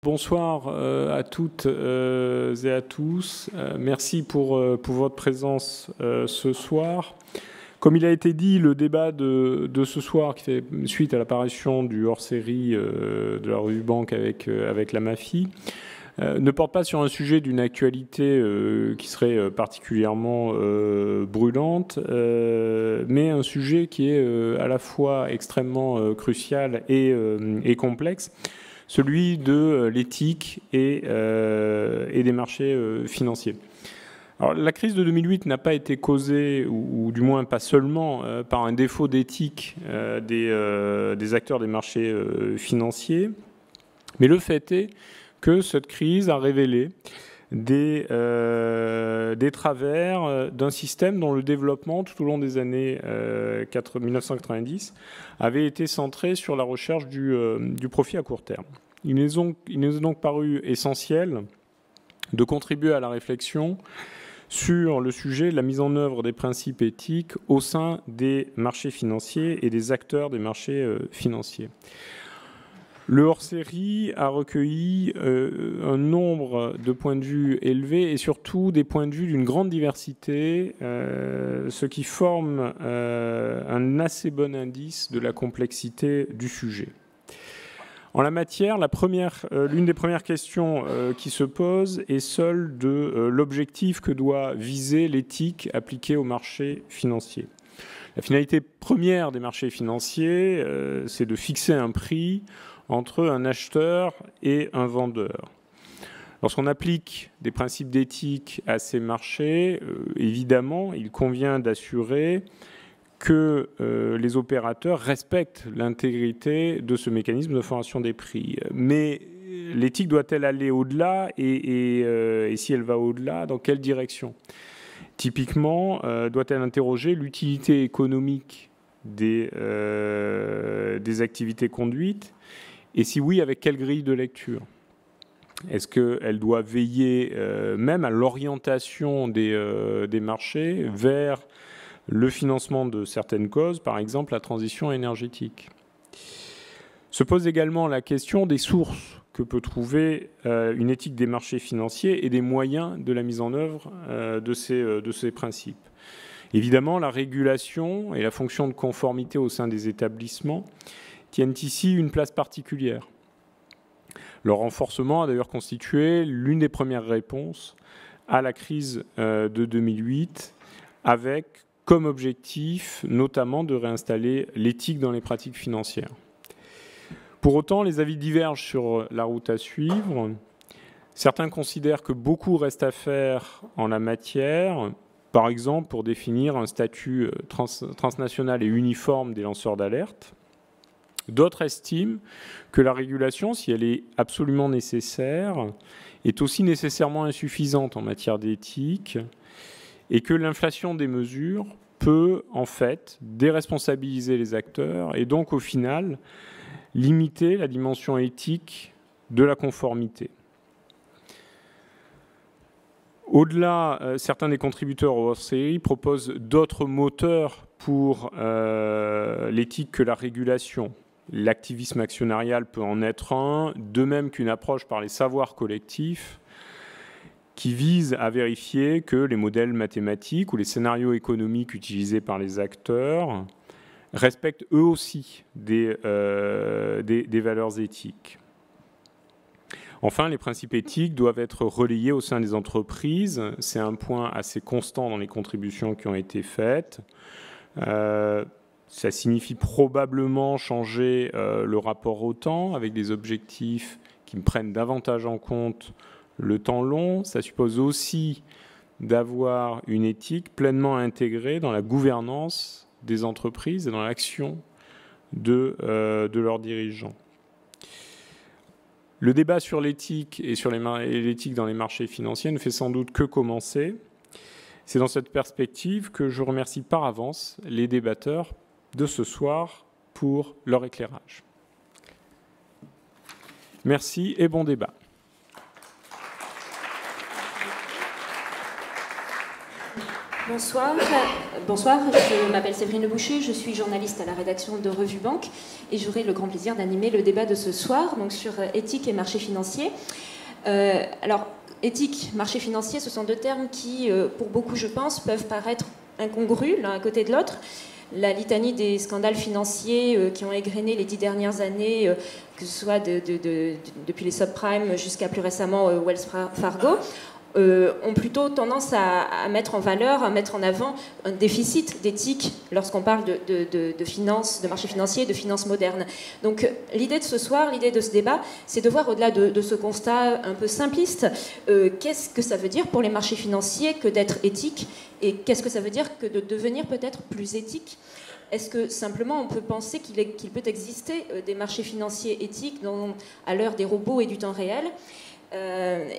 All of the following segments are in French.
Bonsoir à toutes et à tous. Merci pour votre présence ce soir. Comme il a été dit, le débat de ce soir, qui fait suite à l'apparition du hors-série de la revue Banque avec la MAFI, ne porte pas sur un sujet d'une actualité qui serait particulièrement brûlante, mais un sujet qui est à la fois extrêmement crucial et complexe, celui de l'éthique et des marchés financiers. Alors, la crise de 2008 n'a pas été causée, ou du moins pas seulement, par un défaut d'éthique des acteurs des marchés financiers, mais le fait est que cette crise a révélé des travers d'un système dont le développement tout au long des années 1990 avait été centré sur la recherche du profit à court terme. Il nous est donc paru essentiel de contribuer à la réflexion sur le sujet de la mise en œuvre des principes éthiques au sein des marchés financiers et des acteurs des marchés financiers. Le hors-série a recueilli un nombre de points de vue élevés et surtout des points de vue d'une grande diversité, ce qui forme un assez bon indice de la complexité du sujet. En la matière, l'une des premières questions qui se pose est celle de l'objectif que doit viser l'éthique appliquée aux marchés financiers. La finalité première des marchés financiers, c'est de fixer un prix entre un acheteur et un vendeur. Lorsqu'on applique des principes d'éthique à ces marchés, évidemment, il convient d'assurer que les opérateurs respectent l'intégrité de ce mécanisme de formation des prix. Mais l'éthique doit-elle aller au-delà et si elle va au-delà, dans quelle direction ? Typiquement, doit-elle interroger l'utilité économique des activités conduites ? Et si oui, avec quelle grille de lecture ? Est-ce qu'elle doit veiller même à l'orientation des marchés vers le financement de certaines causes, par exemple la transition énergétique ? Se pose également la question des sources que peut trouver une éthique des marchés financiers et des moyens de la mise en œuvre de ces principes. Évidemment, la régulation et la fonction de conformité au sein des établissements tiennent ici une place particulière. Leur renforcement a d'ailleurs constitué l'une des premières réponses à la crise de 2008, avec comme objectif notamment de réinstaller l'éthique dans les pratiques financières. Pour autant, les avis divergent sur la route à suivre. Certains considèrent que beaucoup reste à faire en la matière, par exemple pour définir un statut transnational et uniforme des lanceurs d'alerte. D'autres estiment que la régulation, si elle est absolument nécessaire, est aussi nécessairement insuffisante en matière d'éthique et que l'inflation des mesures peut en fait déresponsabiliser les acteurs et donc au final limiter la dimension éthique de la conformité. Au-delà, certains des contributeurs au hors-série proposent d'autres moteurs pour l'éthique que la régulation. L'activisme actionnarial peut en être un, de même qu'une approche par les savoirs collectifs qui vise à vérifier que les modèles mathématiques ou les scénarios économiques utilisés par les acteurs respectent eux aussi des valeurs éthiques. Enfin, les principes éthiques doivent être relayés au sein des entreprises. C'est un point assez constant dans les contributions qui ont été faites. Ça signifie probablement changer le rapport au temps avec des objectifs qui prennent davantage en compte le temps long. Ça suppose aussi d'avoir une éthique pleinement intégrée dans la gouvernance des entreprises et dans l'action de leurs dirigeants. Le débat sur l'éthique et sur l'éthique dans les marchés financiers ne fait sans doute que commencer. C'est dans cette perspective que je remercie par avance les débatteurs de ce soir pour leur éclairage. Merci et bon débat. Bonsoir. Bonsoir, je m'appelle Séverine Boucher, je suis journaliste à la rédaction de Revue Banque et j'aurai le grand plaisir d'animer le débat de ce soir donc sur éthique et marché financier. Alors, éthique, marché financier, ce sont deux termes qui, pour beaucoup je pense, peuvent paraître incongrus l'un à côté de l'autre. La litanie des scandales financiers qui ont égrené les 10 dernières années, que ce soit depuis les subprimes jusqu'à plus récemment Wells Fargo, ont plutôt tendance à mettre en valeur, à mettre en avant un déficit d'éthique lorsqu'on parle de finances, de marché financier, de finances modernes. Donc l'idée de ce soir, l'idée de ce débat, c'est de voir au-delà de ce constat un peu simpliste, qu'est-ce que ça veut dire pour les marchés financiers que d'être éthique, et qu'est-ce que ça veut dire que de devenir peut-être plus éthique. Est-ce que simplement on peut penser qu'il peut exister des marchés financiers éthiques à l'heure des robots et du temps réel ?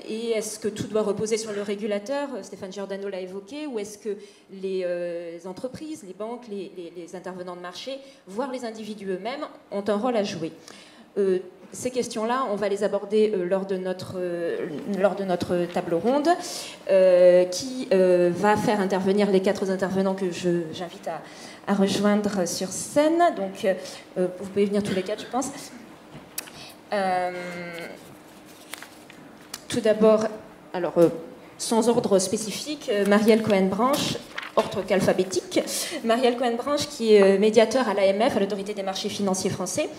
Et est-ce que tout doit reposer sur le régulateur? Stéphane Giordano l'a évoqué. Ou est-ce que les entreprises, les banques, les intervenants de marché, voire les individus eux-mêmes, ont un rôle à jouer? Ces questions-là, on va les aborder lors de notre table ronde qui va faire intervenir les 4 intervenants que j'invite à rejoindre sur scène. Donc, vous pouvez venir tous les 4, je pense. Tout d'abord, alors sans ordre spécifique, Marielle Cohen-Branche, ordre alphabétique. Marielle Cohen-Branche, qui est médiateur à l'AMF, à l'Autorité des marchés financiers français,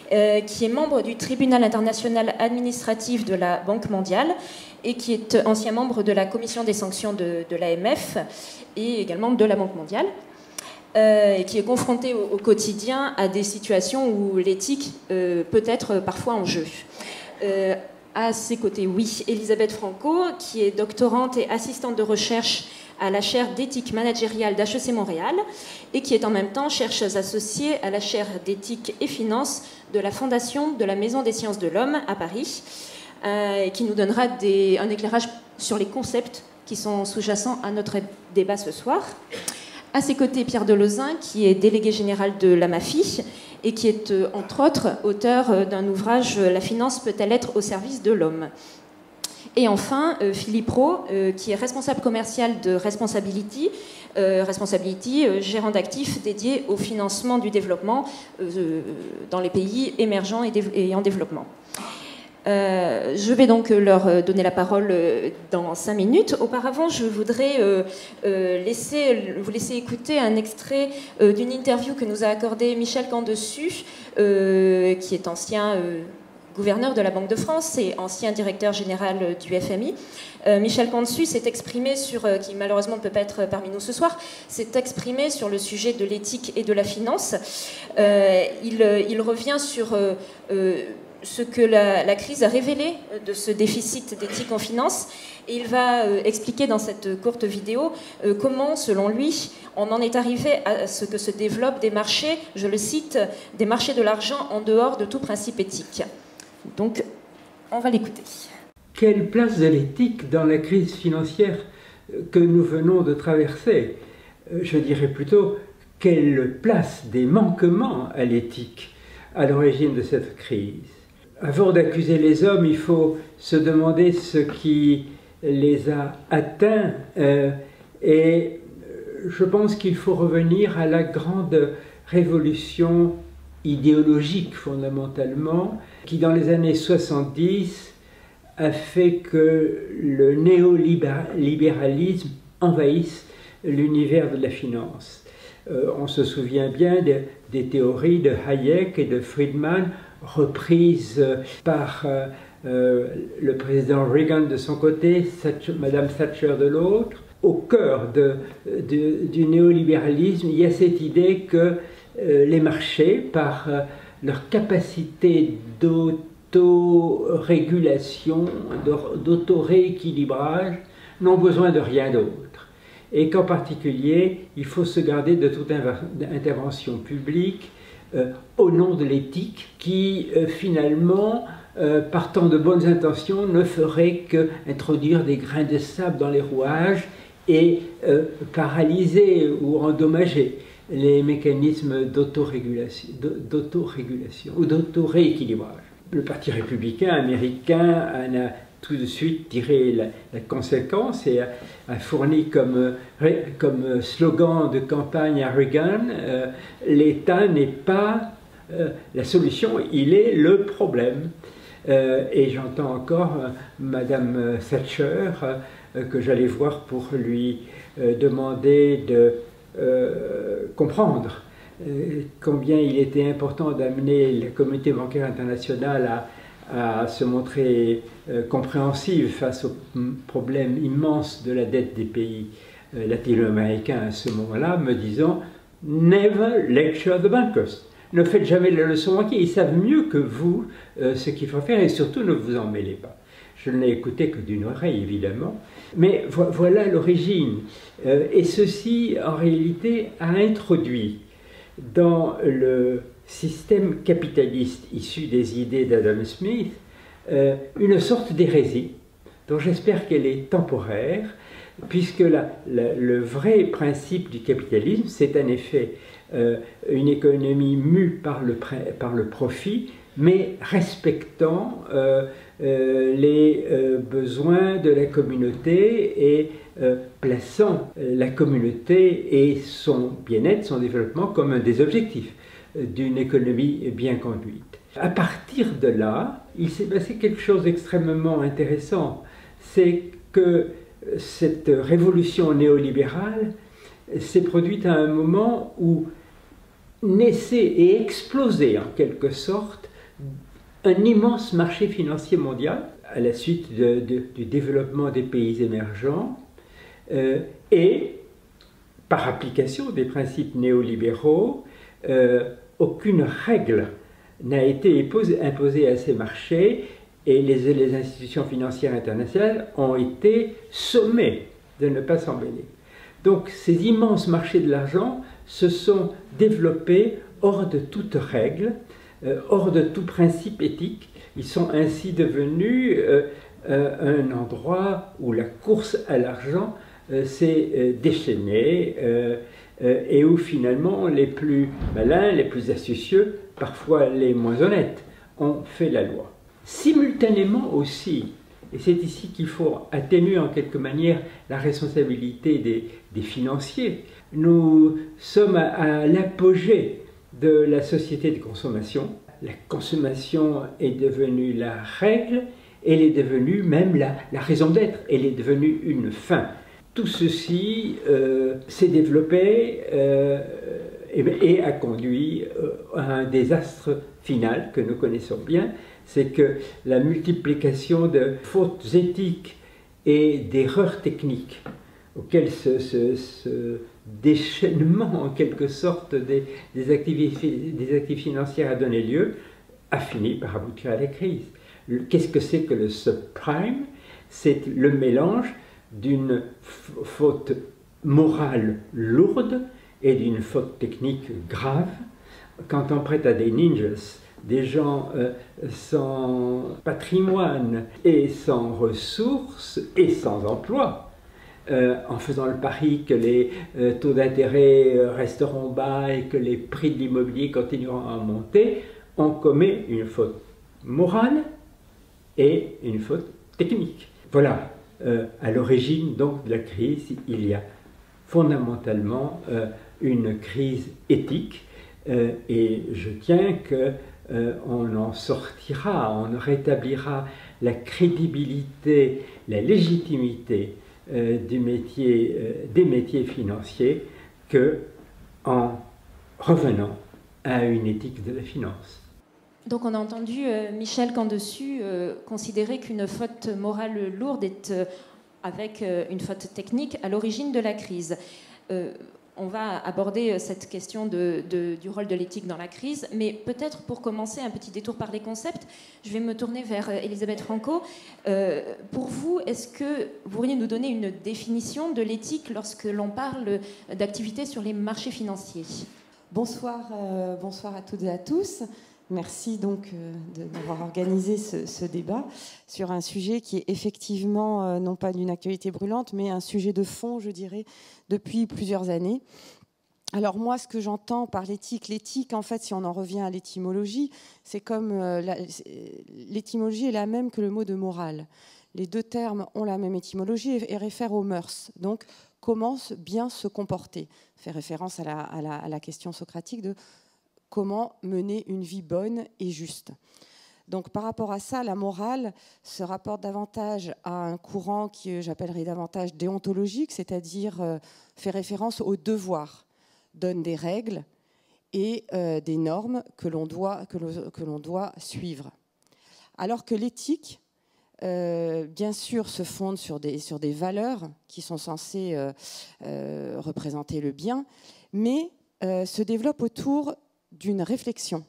qui est membre du Tribunal international administratif de la Banque mondiale et qui est ancien membre de la commission des sanctions de l'AMF et également de la Banque mondiale. Et qui est confronté au quotidien à des situations où l'éthique peut être parfois en jeu. À ses côtés, oui, Elisabeth Franco, qui est doctorante et assistante de recherche à la chaire d'éthique managériale d'HEC Montréal et qui est en même temps chercheuse associée à la chaire d'éthique et finance de la Fondation de la Maison des sciences de l'homme à Paris, et qui nous donnera un éclairage sur les concepts qui sont sous-jacents à notre débat ce soir. À ses côtés, Pierre Delezin, qui est délégué général de l'AMAFI et qui est, entre autres, auteur d'un ouvrage « La finance peut-elle être au service de l'homme ?» Et enfin, Philippe Roux, qui est responsable commercial de Responsability, gérant d'actifs dédié au financement du développement dans les pays émergents et en développement. Je vais donc leur donner la parole dans 5 minutes. Auparavant, je voudrais vous laisser écouter un extrait d'une interview que nous a accordée Michel Camdessus, qui est ancien gouverneur de la Banque de France et ancien directeur général du FMI. Michel Camdessus s'est exprimé qui malheureusement ne peut pas être parmi nous ce soir, s'est exprimé sur le sujet de l'éthique et de la finance. Il revient sur ce que la crise a révélé de ce déficit d'éthique en finance. Et il va expliquer dans cette courte vidéo comment, selon lui, on en est arrivé à ce que se développent des marchés, je le cite, des marchés de l'argent en dehors de tout principe éthique. Donc, on va l'écouter. Quelle place de l'éthique dans la crise financière que nous venons de traverser? Je dirais plutôt, quelle place des manquements à l'éthique à l'origine de cette crise? Avant d'accuser les hommes, il faut se demander ce qui les a atteints et je pense qu'il faut revenir à la grande révolution idéologique fondamentalement qui dans les années 70 a fait que le néolibéralisme envahisse l'univers de la finance. On se souvient bien des théories de Hayek et de Friedman reprises par le président Reagan de son côté, Madame Thatcher de l'autre. Au cœur du néolibéralisme, il y a cette idée que les marchés, par leur capacité d'autorégulation, d'autorééquilibrage, n'ont besoin de rien d'autre. Et qu'en particulier, il faut se garder de toute intervention publique au nom de l'éthique qui, finalement, partant de bonnes intentions, ne ferait qu'introduire des grains de sable dans les rouages et paralyser ou endommager les mécanismes d'autorégulation ou d'autorééquilibrage. Le Parti républicain américain en a tout de suite tiré la conséquence et a fourni comme slogan de campagne à Reagan, l'État n'est pas la solution, il est le problème. Et j'entends encore Madame Thatcher que j'allais voir pour lui demander de comprendre combien il était important d'amener la communauté bancaire internationale à se montrer compréhensive face aux problèmes immenses de la dette des pays latino-américains à ce moment-là, me disant « Never lecture the bankers ». Ne faites jamais la leçon banquier, ils savent mieux que vous ce qu'il faut faire et surtout ne vous en mêlez pas. Je ne l'ai écouté que d'une oreille, évidemment, mais voilà l'origine. Et ceci, en réalité, a introduit dans le système capitaliste issu des idées d'Adam Smith une sorte d'hérésie, dont j'espère qu'elle est temporaire, puisque le vrai principe du capitalisme, c'est en effet une économie mue par le profit, mais respectant les besoins de la communauté et plaçant la communauté et son bien-être, son développement comme un des objectifs d'une économie bien conduite. À partir de là, il s'est passé quelque chose d'extrêmement intéressant, c'est que cette révolution néolibérale s'est produite à un moment où naissait et explosait en quelque sorte un immense marché financier mondial à la suite du développement des pays émergents et par application des principes néolibéraux, aucune règle n'a été imposée à ces marchés et les institutions financières internationales ont été sommées de ne pas s'en mêler. Donc ces immenses marchés de l'argent se sont développés hors de toute règle, hors de tout principe éthique. Ils sont ainsi devenus un endroit où la course à l'argent s'est déchaînée et où finalement les plus malins, les plus astucieux, parfois les moins honnêtes, ont fait la loi. Simultanément aussi, et c'est ici qu'il faut atténuer en quelque manière la responsabilité des financiers, nous sommes à l'apogée de la société de consommation. La consommation est devenue la règle, elle est devenue même la raison d'être, elle est devenue une fin. Tout ceci s'est développé et a conduit à un désastre final que nous connaissons bien, c'est que la multiplication de fautes éthiques et d'erreurs techniques auxquelles ce déchaînement en quelque sorte des activités financières a donné lieu, a fini par aboutir à la crise. Qu'est-ce que c'est que le subprime? C'est le mélange d'une faute morale lourde et d'une faute technique grave. Quand on prête à des ninjas, des gens sans patrimoine et sans ressources et sans emploi, en faisant le pari que les taux d'intérêt resteront bas et que les prix de l'immobilier continueront à monter, on commet une faute morale et une faute technique. Voilà, à l'origine donc de la crise, il y a fondamentalement une crise éthique et je tiens qu'on en sortira, on rétablira la crédibilité, la légitimité des métiers financiers qu'en revenant à une éthique de la finance. Donc on a entendu Michel Candesu considérer qu'une faute morale lourde est avec une faute technique à l'origine de la crise. On va aborder cette question du rôle de l'éthique dans la crise, mais peut-être pour commencer un petit détour par les concepts, je vais me tourner vers Elisabeth Franco. Pour vous, est-ce que vous pourriez nous donner une définition de l'éthique lorsque l'on parle d'activités sur les marchés financiers? Bonsoir à toutes et à tous. Merci donc d'avoir organisé ce débat sur un sujet qui est effectivement non pas d'une actualité brûlante, mais un sujet de fond, je dirais, depuis plusieurs années. Alors moi, ce que j'entends par l'éthique, en fait, si on en revient à l'étymologie, c'est comme l'étymologie est la même que le mot de morale. Les deux termes ont la même étymologie et réfèrent aux mœurs. Donc, comment bien se comporter, fait référence à la question socratique de comment mener une vie bonne et juste. Donc par rapport à ça, la morale se rapporte davantage à un courant que j'appellerais davantage déontologique, c'est-à-dire fait référence aux devoirs, donne des règles et des normes que l'on doit suivre. Alors que l'éthique, bien sûr, se fonde sur des valeurs qui sont censées représenter le bien, mais se développe autour d'une réflexion.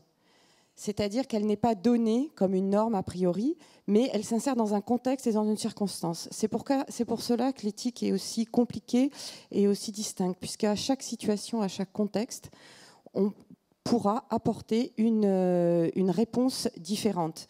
C'est-à-dire qu'elle n'est pas donnée comme une norme a priori, mais elle s'insère dans un contexte et dans une circonstance. C'est pour cela que l'éthique est aussi compliquée et aussi distincte, puisqu'à chaque situation, à chaque contexte, on pourra apporter une réponse différente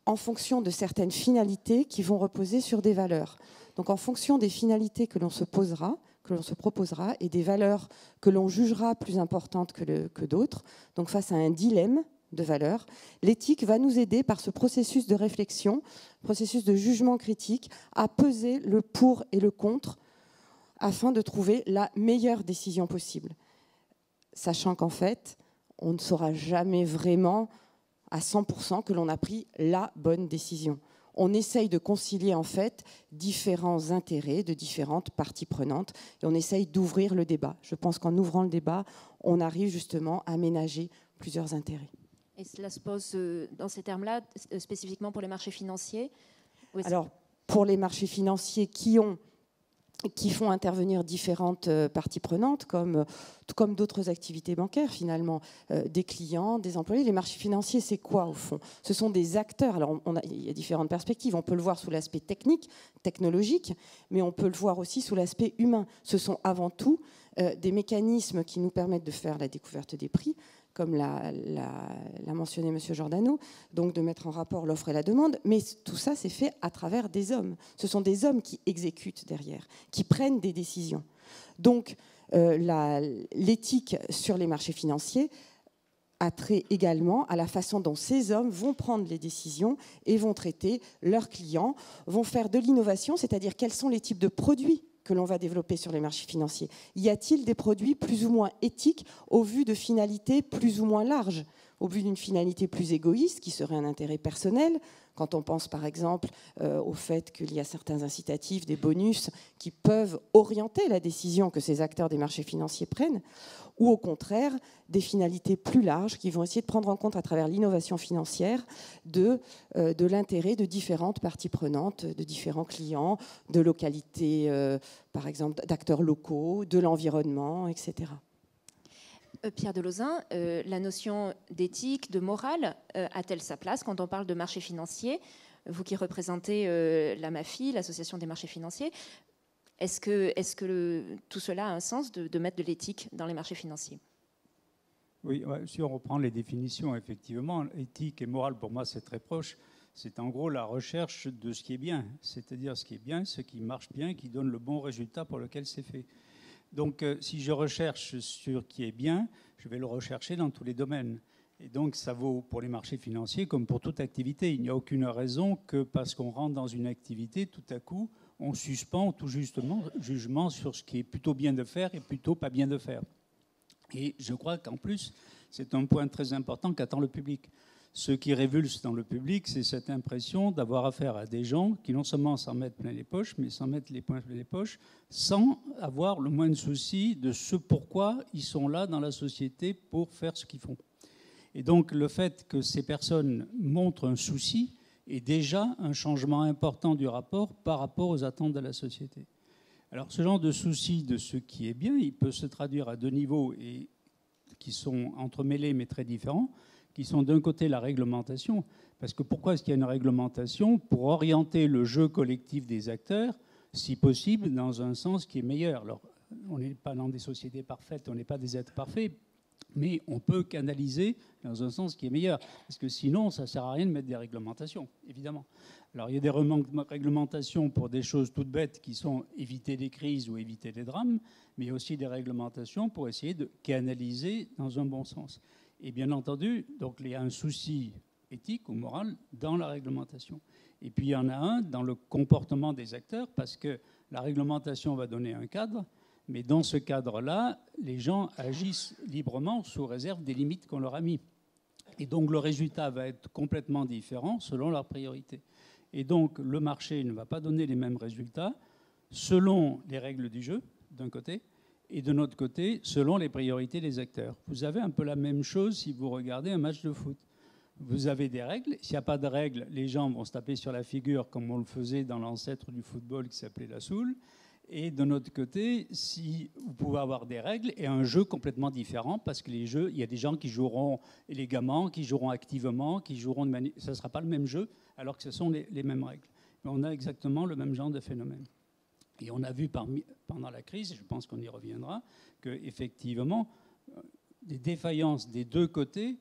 en fonction de certaines finalités qui vont reposer sur des valeurs. Donc en fonction des finalités que l'on se proposera et des valeurs que l'on jugera plus importantes que d'autres, donc face à un dilemme de valeurs, l'éthique va nous aider par ce processus de réflexion, processus de jugement critique, à peser le pour et le contre afin de trouver la meilleure décision possible. Sachant qu'en fait, on ne saura jamais vraiment à 100% que l'on a pris la bonne décision. On essaye de concilier en fait différents intérêts de différentes parties prenantes et on essaye d'ouvrir le débat. Je pense qu'en ouvrant le débat, on arrive justement à ménager plusieurs intérêts. Et cela se pose dans ces termes-là, spécifiquement pour les marchés financiers? Alors, pour les marchés financiers qui font intervenir différentes parties prenantes, comme d'autres activités bancaires, finalement, des clients, des employés. Les marchés financiers, c'est quoi, au fond? Ce sont des acteurs. Alors, il y a différentes perspectives. On peut le voir sous l'aspect technologique, mais on peut le voir aussi sous l'aspect humain. Ce sont avant tout des mécanismes qui nous permettent de faire la découverte des prix, comme l'a mentionné M. Giordano, donc de mettre en rapport l'offre et la demande. Mais tout ça, c'est fait à travers des hommes. Ce sont des hommes qui exécutent derrière, qui prennent des décisions. Donc, l'éthique sur les marchés financiers a trait également à la façon dont ces hommes vont prendre les décisions et vont traiter leurs clients, vont faire de l'innovation, c'est-à-dire quels sont les types de produits que l'on va développer sur les marchés financiers. Y a-t-il des produits plus ou moins éthiques au vu de finalités plus ou moins larges, au vu d'une finalité plus égoïste qui serait un intérêt personnel, quand on pense par exemple au fait qu'il y a certains incitatifs, des bonus qui peuvent orienter la décision que ces acteurs des marchés financiers prennent, ou au contraire des finalités plus larges qui vont essayer de prendre en compte à travers l'innovation financière de l'intérêt de différentes parties prenantes, de différents clients, de localités, par exemple d'acteurs locaux, de l'environnement, etc. Pierre Delauzin, la notion d'éthique, de morale, a-t-elle sa place quand on parle de marché financier? Vous qui représentez la MAFI, l'Association des marchés financiers, est-ce que tout cela a un sens de mettre de l'éthique dans les marchés financiers? Oui, si on reprend les définitions, effectivement, éthique et morale, pour moi, c'est très proche. C'est en gros la recherche de ce qui est bien, c'est-à-dire ce qui est bien, ce qui marche bien, qui donne le bon résultat pour lequel c'est fait. Donc, si je recherche sur ce qui est bien, je vais le rechercher dans tous les domaines. Et donc, ça vaut pour les marchés financiers comme pour toute activité. Il n'y a aucune raison que parce qu'on rentre dans une activité, tout à coup, on suspend tout justement jugement sur ce qui est plutôt bien de faire et plutôt pas bien de faire. Et je crois qu'en plus, c'est un point très important qu'attend le public. Ce qui révulse dans le public, c'est cette impression d'avoir affaire à des gens qui non seulement s'en mettent plein les poches, mais s'en mettent les poings plein les poches, sans avoir le moindre souci de ce pourquoi ils sont là dans la société pour faire ce qu'ils font. Et donc le fait que ces personnes montrent un souci est déjà un changement important du rapport par rapport aux attentes de la société. Alors ce genre de souci de ce qui est bien, il peut se traduire à deux niveaux et qui sont entremêlés mais très différents, qui sont d'un côté la réglementation, parce que pourquoi est-ce qu'il y a une réglementation? Pour orienter le jeu collectif des acteurs, si possible, dans un sens qui est meilleur. Alors, on n'est pas dans des sociétés parfaites, on n'est pas des êtres parfaits, Mais on peut canaliser dans un sens qui est meilleur. Parce que sinon, ça ne sert à rien de mettre des réglementations, évidemment. Alors, il y a des réglementations pour des choses toutes bêtes qui sont éviter des crises ou éviter des drames, mais il y a aussi des réglementations pour essayer de canaliser dans un bon sens. Et bien entendu, donc, il y a un souci éthique ou moral dans la réglementation. Et puis, il y en a un dans le comportement des acteurs, parce que la réglementation va donner un cadre, mais dans ce cadre-là, les gens agissent librement sous réserve des limites qu'on leur a mis. Et donc, le résultat va être complètement différent selon leurs priorités. Et donc, le marché ne va pas donner les mêmes résultats selon les règles du jeu, d'un côté, et de notre côté, selon les priorités des acteurs. Vous avez un peu la même chose si vous regardez un match de foot. Vous avez des règles. S'il n'y a pas de règles, les gens vont se taper sur la figure comme on le faisait dans l'ancêtre du football qui s'appelait la soule. Et de notre côté, si vous pouvez avoir des règles et un jeu complètement différent, parce que les jeux, il y a des gens qui joueront élégamment, qui joueront activement, qui joueront de manière... Ça ne sera pas le même jeu, alors que ce sont les mêmes règles. Mais on a exactement le même genre de phénomène. Et on a vu pendant la crise, et je pense qu'on y reviendra, qu'effectivement, les défaillances des deux côtés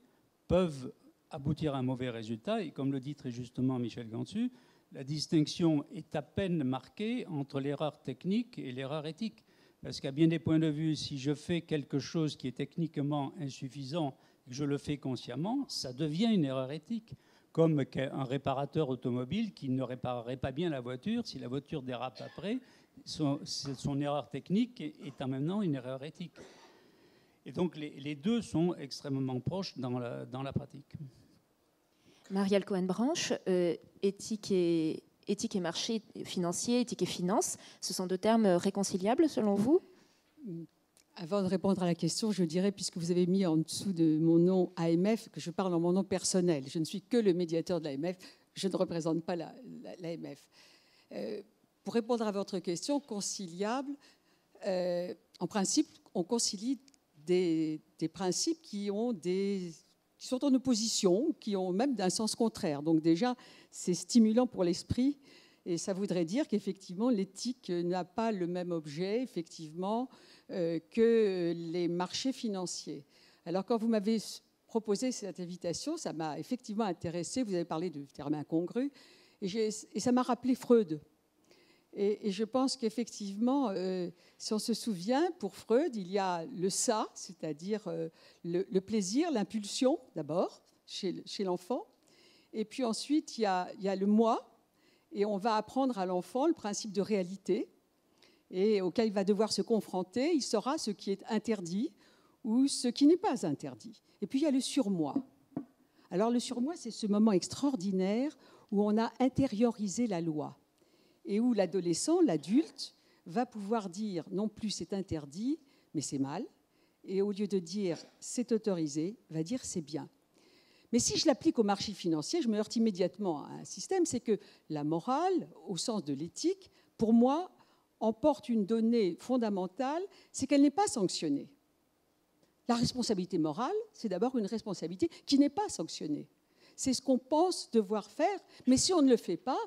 peuvent aboutir à un mauvais résultat. Et comme le dit très justement Michel Gantu, la distinction est à peine marquée entre l'erreur technique et l'erreur éthique. Parce qu'à bien des points de vue, si je fais quelque chose qui est techniquement insuffisant et que je le fais consciemment, ça devient une erreur éthique. Comme un réparateur automobile qui ne réparerait pas bien la voiture, si la voiture dérape après, son erreur technique est en même temps une erreur éthique. Et donc les deux sont extrêmement proches dans la pratique. Marielle Cohen-Branch, éthique et marché financier, éthique et finance, ce sont deux termes réconciliables selon vous? Avant de répondre à la question, je dirais, puisque vous avez mis en dessous de mon nom AMF, que je parle en mon nom personnel. Je ne suis que le médiateur de l'AMF, je ne représente pas l'AMF. Pour répondre à votre question, conciliable, en principe, on concilie des principes qui sont en opposition, qui ont même un sens contraire. Donc déjà, c'est stimulant pour l'esprit et ça voudrait dire qu'effectivement, l'éthique n'a pas le même objet, effectivement, que les marchés financiers. Alors quand vous m'avez proposé cette invitation, ça m'a effectivement intéressée. Vous avez parlé du terme incongru et ça m'a rappelé Freud. Et je pense qu'effectivement, si on se souvient, pour Freud, il y a le ça, c'est-à-dire le plaisir, l'impulsion d'abord chez l'enfant. Et puis ensuite, il y a le moi. Et on va apprendre à l'enfant le principe de réalité et auquel il va devoir se confronter. Il saura ce qui est interdit ou ce qui n'est pas interdit. Et puis il y a le surmoi. Alors le surmoi, c'est ce moment extraordinaire où on a intériorisé la loi. Et où l'adolescent, l'adulte, va pouvoir dire non plus c'est interdit, mais c'est mal. Et au lieu de dire c'est autorisé, va dire c'est bien. Mais si je l'applique au marché financier, je me heurte immédiatement à un système, c'est que la morale, au sens de l'éthique, pour moi, emporte une donnée fondamentale, c'est qu'elle n'est pas sanctionnée. La responsabilité morale, c'est d'abord une responsabilité qui n'est pas sanctionnée. C'est ce qu'on pense devoir faire, mais si on ne le fait pas,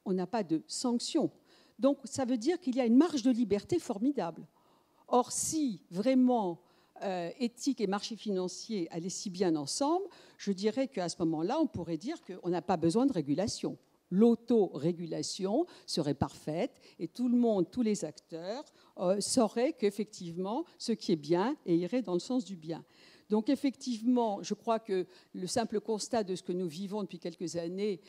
on n'a pas de sanction. Donc, ça veut dire qu'il y a une marge de liberté formidable. Or, si vraiment éthique et marché financier allaient si bien ensemble, je dirais qu'à ce moment-là, on pourrait dire qu'on n'a pas besoin de régulation. L'autorégulation serait parfaite et tout le monde, tous les acteurs, sauraient qu'effectivement, ce qui est bien et irait dans le sens du bien. Donc effectivement, je crois que le simple constat de ce que nous vivons depuis quelques années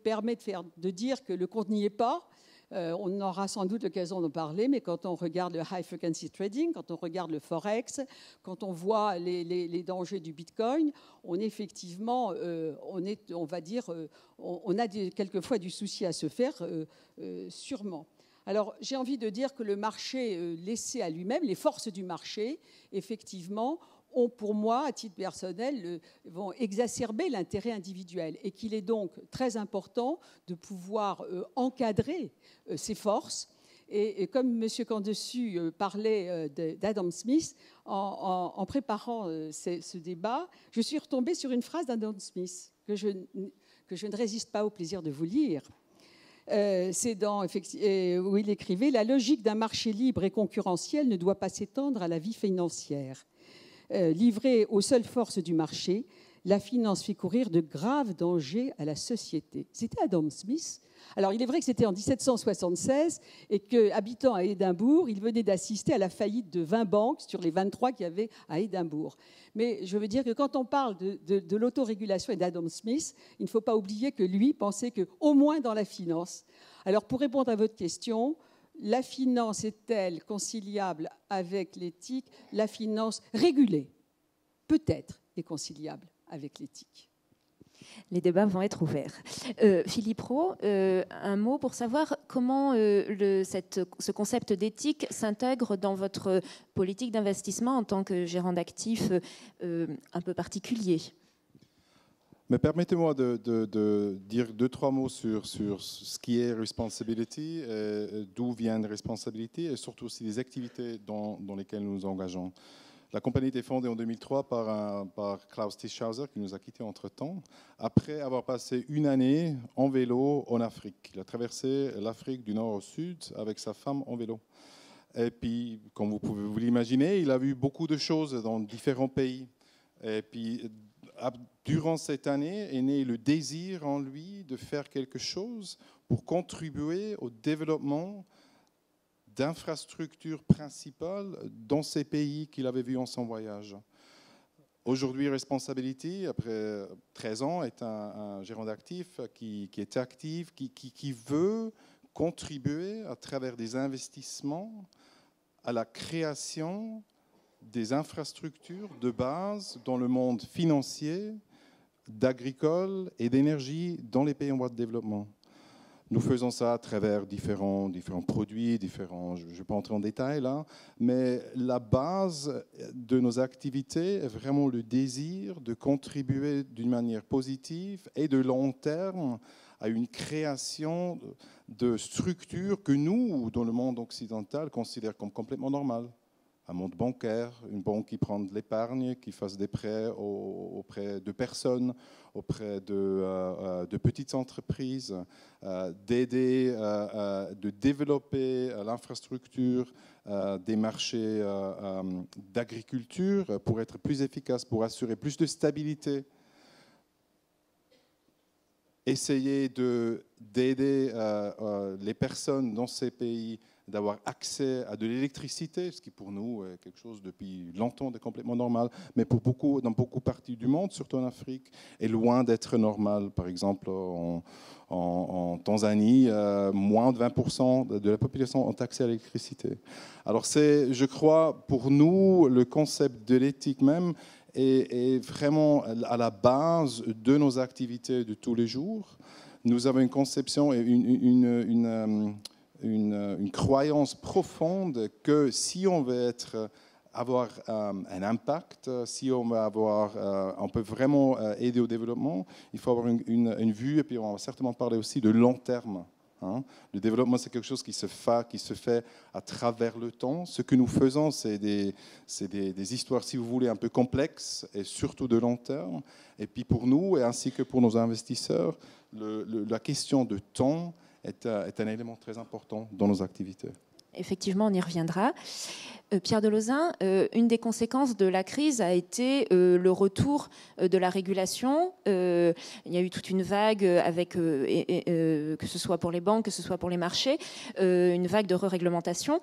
permet de dire que le compte n'y est pas. On aura sans doute l'occasion d'en parler, mais quand on regarde le high frequency trading, quand on regarde le forex, quand on voit les dangers du bitcoin, on est effectivement, on va dire, on a quelquefois du souci à se faire, sûrement. Alors, j'ai envie de dire que le marché laissé à lui-même, les forces du marché, effectivement, ont pour moi, à titre personnel, vont exacerber l'intérêt individuel et qu'il est donc très important de pouvoir encadrer ces forces. Et comme M. Candesu parlait d'Adam Smith, en préparant ce débat, je suis retombée sur une phrase d'Adam Smith que je ne résiste pas au plaisir de vous lire. C'est où il écrivait « La logique d'un marché libre et concurrentiel ne doit pas s'étendre à la vie financière. livrée aux seules forces du marché, la finance fait courir de graves dangers à la société. C'était Adam Smith. Alors, il est vrai que c'était en 1776 et qu'habitant à Édimbourg, il venait d'assister à la faillite de 20 banques sur les 23 qu'il y avait à Édimbourg. Mais je veux dire que quand on parle de l'autorégulation et d'Adam Smith, il ne faut pas oublier que lui pensait qu'au moins dans la finance. Alors, pour répondre à votre question, la finance est-elle conciliable avec l'éthique? La finance régulée, peut-être, est conciliable avec l'éthique. Les débats vont être ouverts. Philippe Roux, un mot pour savoir comment ce concept d'éthique s'intègre dans votre politique d'investissement en tant que gérant d'actifs un peu particulier. Mais permettez-moi de dire 2-3 mots sur ce qui est responsibility, d'où viennent responsabilités et surtout aussi les activités dans lesquelles nous nous engageons. La compagnie a été fondée en 2003 par Klaus Tischhauser, qui nous a quittés entre-temps, après avoir passé une année en vélo en Afrique. Il a traversé l'Afrique du nord au sud avec sa femme en vélo. Et puis, comme vous pouvez vous l'imaginer, il a vu beaucoup de choses dans différents pays. Et puis, durant cette année est né le désir en lui de faire quelque chose pour contribuer au développement d'infrastructures principales dans ces pays qu'il avait vus en son voyage. Aujourd'hui, Responsability, après 13 ans, est un gérant d'actifs qui est actif, qui veut contribuer à travers des investissements à la création des infrastructures de base dans le monde financier, d'agricole et d'énergie dans les pays en voie de développement. Nous faisons ça à travers différents produits, je ne vais pas entrer en détail là, mais la base de nos activités est vraiment le désir de contribuer d'une manière positive et de long terme à une création de structures que nous, dans le monde occidental, considérons comme complètement normales. Un monde bancaire, une banque qui prend de l'épargne, qui fasse des prêts auprès de personnes, auprès de petites entreprises, d'aider, de développer l'infrastructure des marchés d'agriculture pour être plus efficace, pour assurer plus de stabilité. Essayer d'aider les personnes dans ces pays d'avoir accès à de l'électricité, ce qui pour nous est quelque chose depuis longtemps de complètement normal, mais dans beaucoup de parties du monde, surtout en Afrique, est loin d'être normal. Par exemple, en Tanzanie, moins de 20% de la population ont accès à l'électricité. Alors c'est, je crois, pour nous, le concept de l'éthique même est vraiment à la base de nos activités de tous les jours. Nous avons une conception et une croyance profonde que si on veut avoir un impact, si on peut vraiment aider au développement, il faut avoir une vue, et puis on va certainement parler aussi de long terme. Le développement, c'est quelque chose qui se fait à travers le temps. Ce que nous faisons, c'est des histoires, si vous voulez, un peu complexes et surtout de long terme. Et puis pour nous, et ainsi que pour nos investisseurs, la question de temps est un élément très important dans nos activités. Effectivement, on y reviendra. Pierre Delauzin, une des conséquences de la crise a été le retour de la régulation. Il y a eu toute une vague avec, que ce soit pour les banques, que ce soit pour les marchés, une vague de re-réglementation.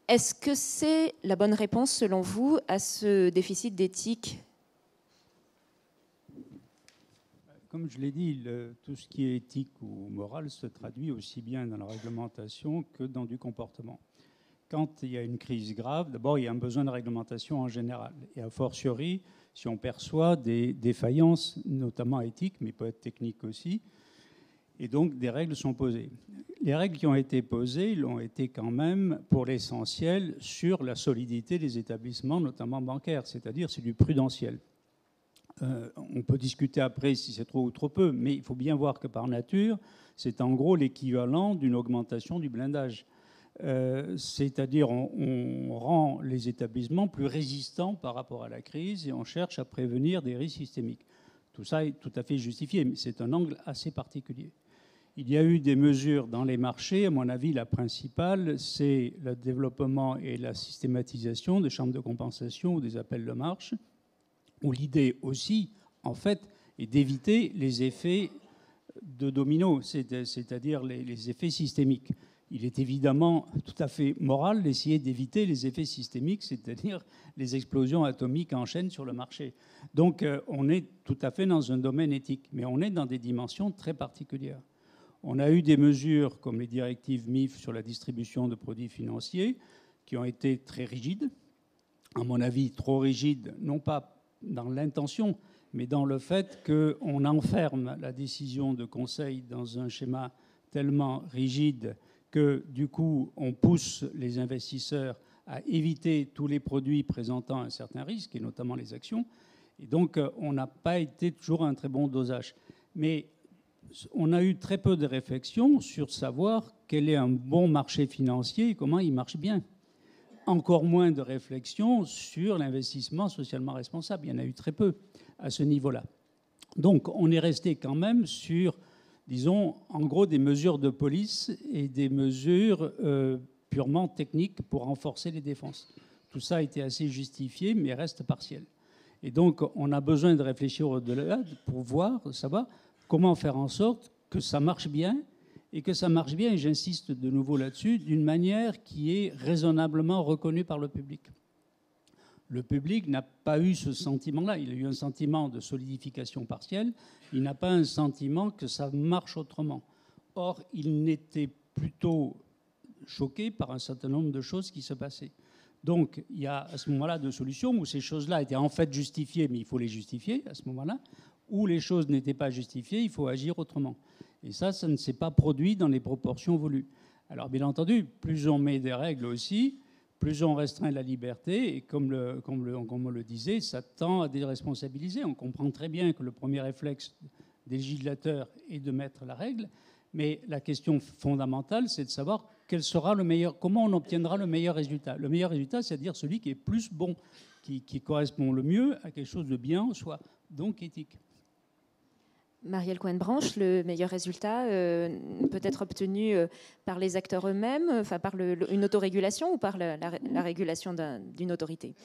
Est-ce que c'est la bonne réponse, selon vous, à ce déficit d'éthique ? Comme je l'ai dit, tout ce qui est éthique ou moral se traduit aussi bien dans la réglementation que dans du comportement. Quand il y a une crise grave, d'abord, il y a un besoin de réglementation en général. Et a fortiori, si on perçoit des défaillances, notamment éthiques, mais peut-être techniques aussi, et donc des règles sont posées. Les règles qui ont été posées, l'ont été quand même, pour l'essentiel, sur la solidité des établissements, notamment bancaires, c'est-à-dire c'est du prudentiel. On peut discuter après si c'est trop ou trop peu, mais il faut bien voir que par nature, c'est en gros l'équivalent d'une augmentation du blindage. C'est-à-dire on rend les établissements plus résistants par rapport à la crise et on cherche à prévenir des risques systémiques. Tout ça est tout à fait justifié, mais c'est un angle assez particulier. Il y a eu des mesures dans les marchés. À mon avis, la principale, c'est le développement et la systématisation des chambres de compensation ou des appels de marge, où l'idée aussi, en fait, est d'éviter les effets de domino, c'est-à-dire les effets systémiques. Il est évidemment tout à fait moral d'essayer d'éviter les effets systémiques, c'est-à-dire les explosions atomiques en chaîne sur le marché. Donc on est tout à fait dans un domaine éthique, mais on est dans des dimensions très particulières. On a eu des mesures comme les directives MIF sur la distribution de produits financiers qui ont été très rigides, à mon avis trop rigides, non pas dans l'intention, mais dans le fait qu'on enferme la décision de conseil dans un schéma tellement rigide que du coup, on pousse les investisseurs à éviter tous les produits présentant un certain risque, et notamment les actions. Et donc, on n'a pas été toujours à un très bon dosage. Mais on a eu très peu de réflexions sur savoir quel est un bon marché financier et comment il marche bien. Encore moins de réflexions sur l'investissement socialement responsable. Il y en a eu très peu à ce niveau-là. Donc, on est resté quand même sur, disons, en gros, des mesures de police et des mesures purement techniques pour renforcer les défenses. Tout ça a été assez justifié, mais reste partiel. Et donc, on a besoin de réfléchir au-delà pour savoir comment faire en sorte que ça marche bien, et que ça marche bien, et j'insiste de nouveau là-dessus, d'une manière qui est raisonnablement reconnue par le public. Le public n'a pas eu ce sentiment-là. Il a eu un sentiment de solidification partielle. Il n'a pas un sentiment que ça marche autrement. Or, il n'était plutôt choqué par un certain nombre de choses qui se passaient. Donc, il y a à ce moment-là deux solutions où ces choses-là étaient en fait justifiées, mais il faut les justifier à ce moment-là. Où les choses n'étaient pas justifiées, il faut agir autrement. Et ça ne s'est pas produit dans les proportions voulues. Alors, bien entendu, plus on met des règles aussi, plus on restreint la liberté, et comme on le disait, ça tend à déresponsabiliser. On comprend très bien que le premier réflexe des législateurs est de mettre la règle, mais la question fondamentale, c'est de savoir quel sera comment on obtiendra le meilleur résultat. Le meilleur résultat, c'est-à-dire celui qui est plus bon, qui correspond le mieux à quelque chose de bien en soi, donc éthique. Marielle Cohen-Branche, le meilleur résultat peut être obtenu par les acteurs eux-mêmes, enfin par une autorégulation ou par la régulation d'une autorité?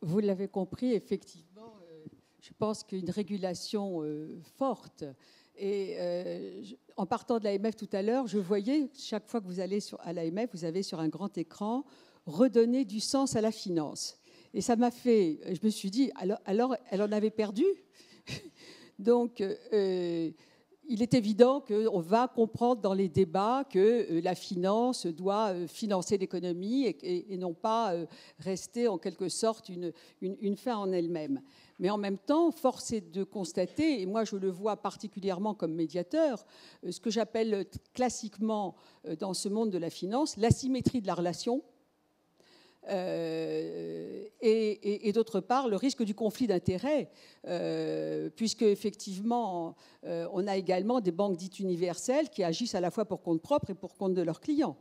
Vous l'avez compris, effectivement, je pense qu'une régulation forte, et en partant de l'AMF tout à l'heure, je voyais, chaque fois que vous allez à l'AMF, vous avez sur un grand écran redonner du sens à la finance. Et ça m'a fait, je me suis dit, alors elle en avait perdu. Donc, il est évident qu'on va comprendre dans les débats que la finance doit financer l'économie et non pas rester en quelque sorte une fin en elle-même. Mais en même temps, force est de constater, et moi je le vois particulièrement comme médiateur, ce que j'appelle classiquement dans ce monde de la finance l'asymétrie de la relation. Et d'autre part le risque du conflit d'intérêts, puisque effectivement on a également des banques dites universelles qui agissent à la fois pour compte propre et pour compte de leurs clients.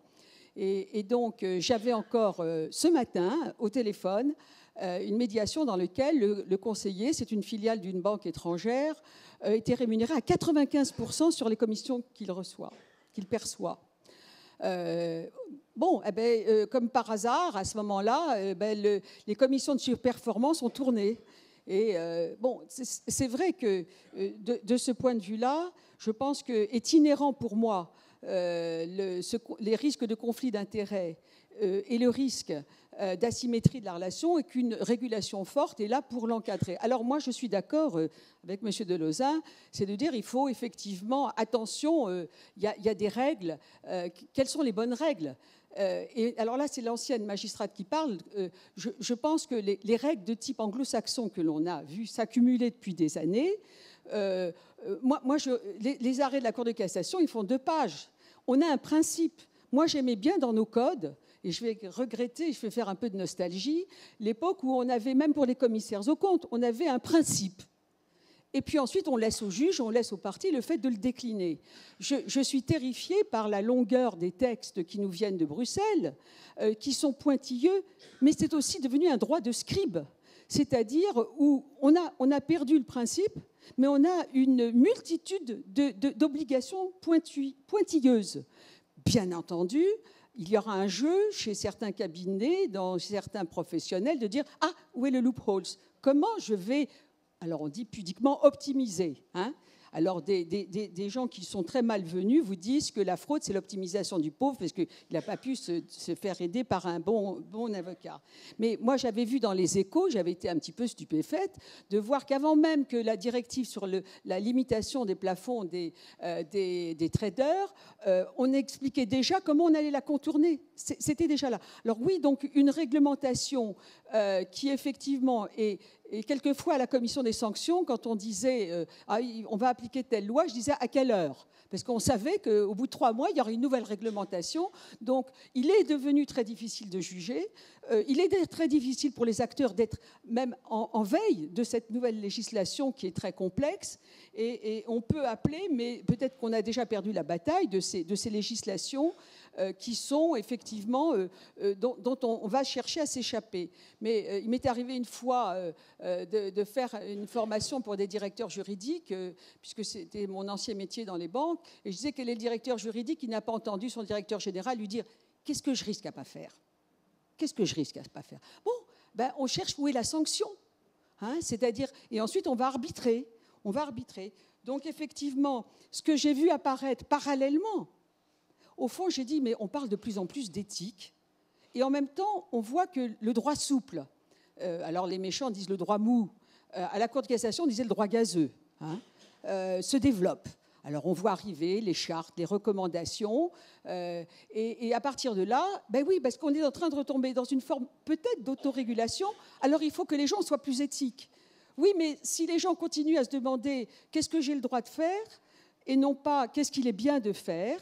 Et donc j'avais encore ce matin au téléphone une médiation dans laquelle le conseiller, c'est une filiale d'une banque étrangère, était rémunéré à 95% sur les commissions qu'il perçoit. Comme par hasard, à ce moment-là, les commissions de surperformance ont tourné. Et c'est vrai que de ce point de vue-là, je pense qu'est inhérent pour moi les risques de conflit d'intérêts et le risque d'asymétrie de la relation, et qu'une régulation forte est là pour l'encadrer. Alors moi, je suis d'accord avec M. Delezin, c'est de dire il faut effectivement, attention, il y a des règles. Quelles sont les bonnes règles? Et alors là, c'est l'ancienne magistrate qui parle. Je pense que les règles de type anglo-saxon que l'on a vu s'accumuler depuis des années, les arrêts de la Cour de cassation, ils font 2 pages. On a un principe. Moi, j'aimais bien dans nos codes, et je vais regretter, je vais faire un peu de nostalgie, l'époque où on avait, même pour les commissaires aux comptes, on avait un principe. Et puis ensuite, on laisse aux juges, on laisse aux parties le fait de le décliner. Je suis terrifiée par la longueur des textes qui nous viennent de Bruxelles, qui sont pointilleux, mais c'est aussi devenu un droit de scribe, c'est-à-dire où on a perdu le principe, mais on a une multitude d'obligations pointilleuses. Bien entendu, il y aura un jeu chez certains cabinets, dans certains professionnels, de dire « Ah, où est le loophole ? Comment je vais, alors on dit pudiquement, optimiser hein ?» Alors, des gens qui sont très malvenus vous disent que la fraude, c'est l'optimisation du pauvre parce qu'il n'a pas pu se faire aider par un bon avocat. Mais moi, j'avais vu dans les Échos, j'avais été un petit peu stupéfaite de voir qu'avant même que la directive sur la limitation des plafonds des traders, on expliquait déjà comment on allait la contourner. C'était déjà là. Alors oui, donc une réglementation qui effectivement est... Et quelquefois, à la commission des sanctions, quand on disait on va appliquer telle loi, je disais à quelle heure ? Parce qu'on savait qu'au bout de 3 mois, il y aurait une nouvelle réglementation. Donc, il est devenu très difficile de juger. Il est très difficile pour les acteurs d'être même en veille de cette nouvelle législation qui est très complexe. Et on peut appeler, mais peut-être qu'on a déjà perdu la bataille de ces législations qui sont effectivement, dont on va chercher à s'échapper. Mais il m'est arrivé une fois de faire une formation pour des directeurs juridiques, puisque c'était mon ancien métier dans les banques, et je disais quel est le directeur juridique qui n'a pas entendu son directeur général lui dire « Qu'est-ce que je risque à ne pas faire ? Qu'est-ce que je risque à ne pas faire ?» Bon, ben, on cherche où est la sanction. Hein, c'est-à-dire, et ensuite on va arbitrer. On va arbitrer. Donc effectivement, ce que j'ai vu apparaître parallèlement, au fond, j'ai dit, mais on parle de plus en plus d'éthique, et en même temps, on voit que le droit souple, alors les méchants disent le droit mou, à la Cour de cassation, on disait le droit gazeux, hein, se développe. Alors on voit arriver les chartes, les recommandations, et à partir de là, ben oui, parce qu'on est en train de retomber dans une forme peut-être d'autorégulation, alors il faut que les gens soient plus éthiques. Oui, mais si les gens continuent à se demander qu'est-ce que j'ai le droit de faire et non pas qu'est-ce qu'il est bien de faire,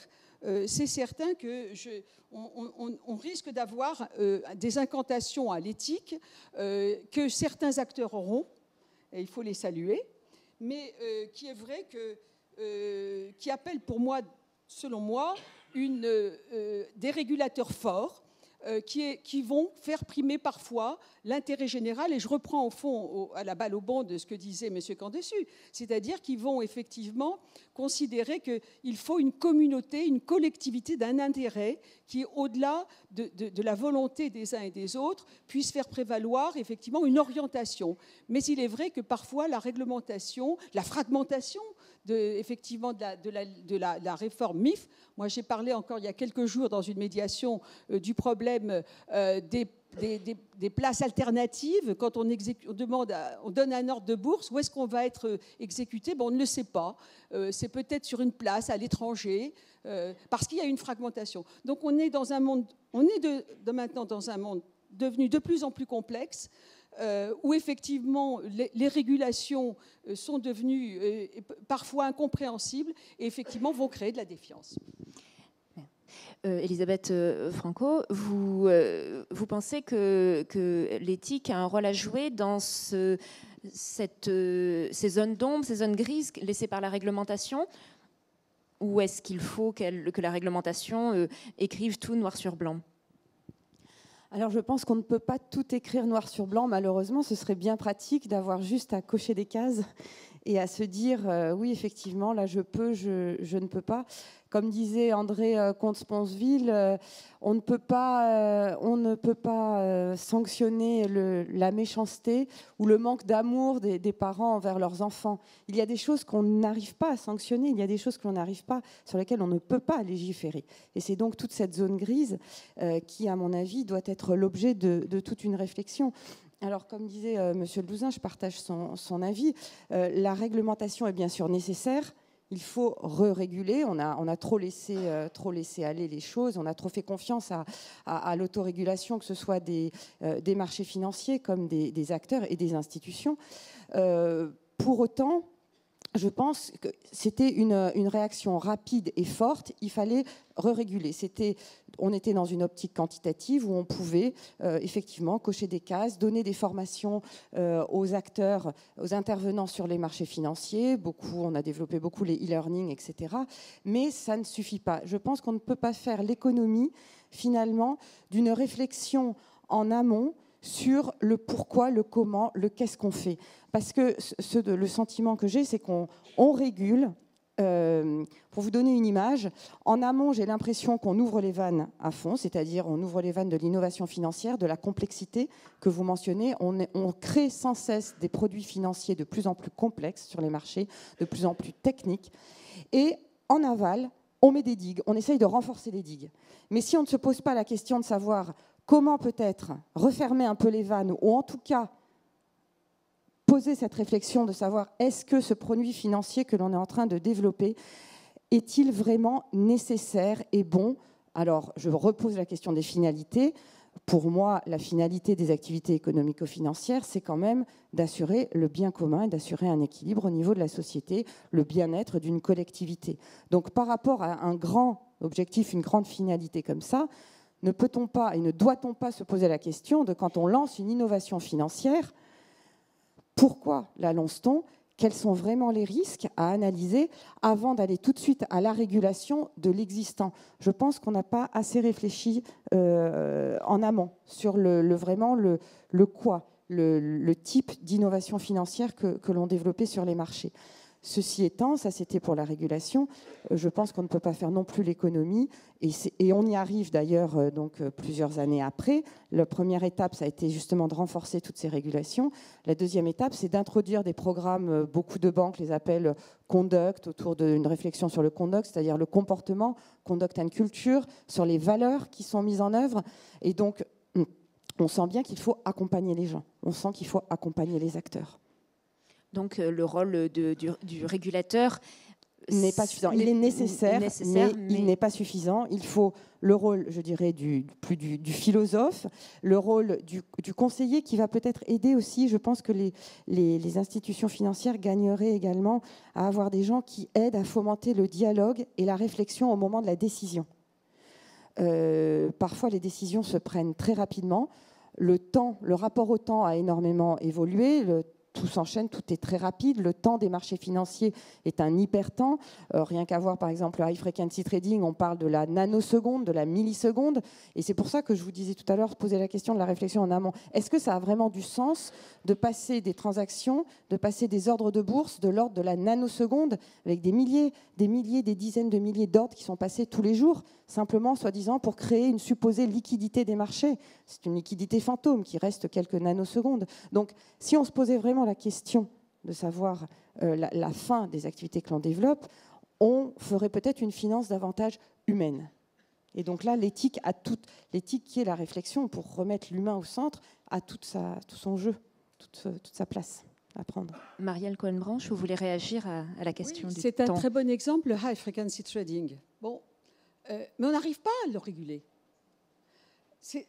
c'est certain qu'on risque d'avoir des incantations à l'éthique que certains acteurs auront, et il faut les saluer, mais qui est vrai qui appellent pour moi, selon moi, des régulateurs forts qui vont faire primer parfois l'intérêt général, et je reprends au fond à la balle au bond de ce que disait M. Candessu, c'est-à-dire qu'ils vont effectivement considérer qu'il faut une communauté, une collectivité d'un intérêt qui, au-delà de la volonté des uns et des autres, puisse faire prévaloir effectivement une orientation. Mais il est vrai que parfois la réglementation, la fragmentation effectivement de la réforme MIF. Moi, j'ai parlé encore il y a quelques jours dans une médiation du problème des places alternatives. Quand on donne un ordre de bourse, où est-ce qu'on va être exécuté ? On ne le sait pas. C'est peut-être sur une place à l'étranger, parce qu'il y a une fragmentation. Donc on est dans un monde, maintenant dans un monde devenu de plus en plus complexe, où effectivement les régulations sont devenues parfois incompréhensibles et effectivement vont créer de la défiance. Elisabeth Franco, vous pensez que l'éthique a un rôle à jouer dans ces zones d'ombre, ces zones grises laissées par la réglementation, ou est-ce qu'il faut que la réglementation écrive tout noir sur blanc ? Alors je pense qu'on ne peut pas tout écrire noir sur blanc, malheureusement. Ce serait bien pratique d'avoir juste à cocher des cases et à se dire oui, effectivement, là je peux, je ne peux pas. Comme disait André Comte-Sponseville, on ne peut pas sanctionner la méchanceté ou le manque d'amour des parents envers leurs enfants. Il y a des choses qu'on n'arrive pas à sanctionner, il y a des choses que l'on n'arrive pas, sur lesquelles on ne peut pas légiférer. Et c'est donc toute cette zone grise qui, à mon avis, doit être l'objet de toute une réflexion. Alors, comme disait M. Louzin, je partage son avis, la réglementation est bien sûr nécessaire. Il faut re-réguler. On a trop laissé aller les choses. On a trop fait confiance à l'autorégulation, que ce soit des marchés financiers comme des acteurs et des institutions. Pour autant, je pense que c'était une réaction rapide et forte. Il fallait re-réguler. On était dans une optique quantitative où on pouvait effectivement cocher des cases, donner des formations aux acteurs, aux intervenants sur les marchés financiers. On a développé beaucoup les e-learning, etc. Mais ça ne suffit pas. Je pense qu'on ne peut pas faire l'économie, finalement, d'une réflexion en amont sur le pourquoi, le comment, le qu'est-ce qu'on fait. Parce que le sentiment que j'ai, c'est qu'on régule. Pour vous donner une image, en amont, j'ai l'impression qu'on ouvre les vannes à fond, c'est-à-dire on ouvre les vannes de l'innovation financière, de la complexité que vous mentionnez. On crée sans cesse des produits financiers de plus en plus complexes sur les marchés, de plus en plus techniques. Et en aval, on met des digues, on essaye de renforcer les digues. Mais si on ne se pose pas la question de savoir comment peut-être refermer un peu les vannes, ou en tout cas poser cette réflexion de savoir est-ce que ce produit financier que l'on est en train de développer est-il vraiment nécessaire et bon? Alors, je repose la question des finalités. Pour moi, la finalité des activités économico-financières, c'est quand même d'assurer le bien commun et d'assurer un équilibre au niveau de la société, le bien-être d'une collectivité. Donc, par rapport à un grand objectif, une grande finalité comme ça, ne peut-on pas et ne doit-on pas se poser la question de quand on lance une innovation financière, pourquoi la lance-t-on? Quels sont vraiment les risques à analyser avant d'aller tout de suite à la régulation de l'existant? Je pense qu'on n'a pas assez réfléchi en amont sur vraiment le quoi, le type d'innovation financière que l'on développait sur les marchés. Ceci étant, ça c'était pour la régulation, je pense qu'on ne peut pas faire non plus l'économie, et on y arrive d'ailleurs donc plusieurs années après. La première étape, ça a été justement de renforcer toutes ces régulations. La deuxième étape, c'est d'introduire des programmes, beaucoup de banques les appellent conduct, autour d'une réflexion sur le conduct, c'est-à-dire le comportement, conduct and culture, sur les valeurs qui sont mises en œuvre. Et donc, on sent bien qu'il faut accompagner les gens, on sent qu'il faut accompagner les acteurs. Donc le rôle du régulateur n'est pas suffisant. Il est nécessaire, mais il n'est pas suffisant. Il faut le rôle, je dirais, du philosophe, le rôle du conseiller qui va peut-être aider aussi. Je pense que les institutions financières gagneraient également à avoir des gens qui aident à fomenter le dialogue et la réflexion au moment de la décision. Parfois, les décisions se prennent très rapidement. Le rapport au temps a énormément évolué. Tout s'enchaîne, tout est très rapide. Le temps des marchés financiers est un hyper-temps. Rien qu'à voir, par exemple, le high frequency trading, on parle de la nanoseconde, de la milliseconde. Et c'est pour ça que je vous disais tout à l'heure, poser la question de la réflexion en amont. Est-ce que ça a vraiment du sens de passer des transactions, de passer des ordres de bourse de l'ordre de la nanoseconde, avec des milliers, des dizaines de milliers d'ordres qui sont passés tous les jours, simplement, soi-disant, pour créer une supposée liquidité des marchés? C'est une liquidité fantôme qui reste quelques nanosecondes. Donc, si on se posait vraiment la question de savoir la fin des activités que l'on développe, on ferait peut-être une finance davantage humaine. Et donc là, l'éthique qui est la réflexion pour remettre l'humain au centre, a tout son jeu, toute sa place à prendre. Marielle Cohen-Branch, vous voulez réagir à la question du temps? C'est un très bon exemple, le high frequency trading. Bon, mais on n'arrive pas à le réguler.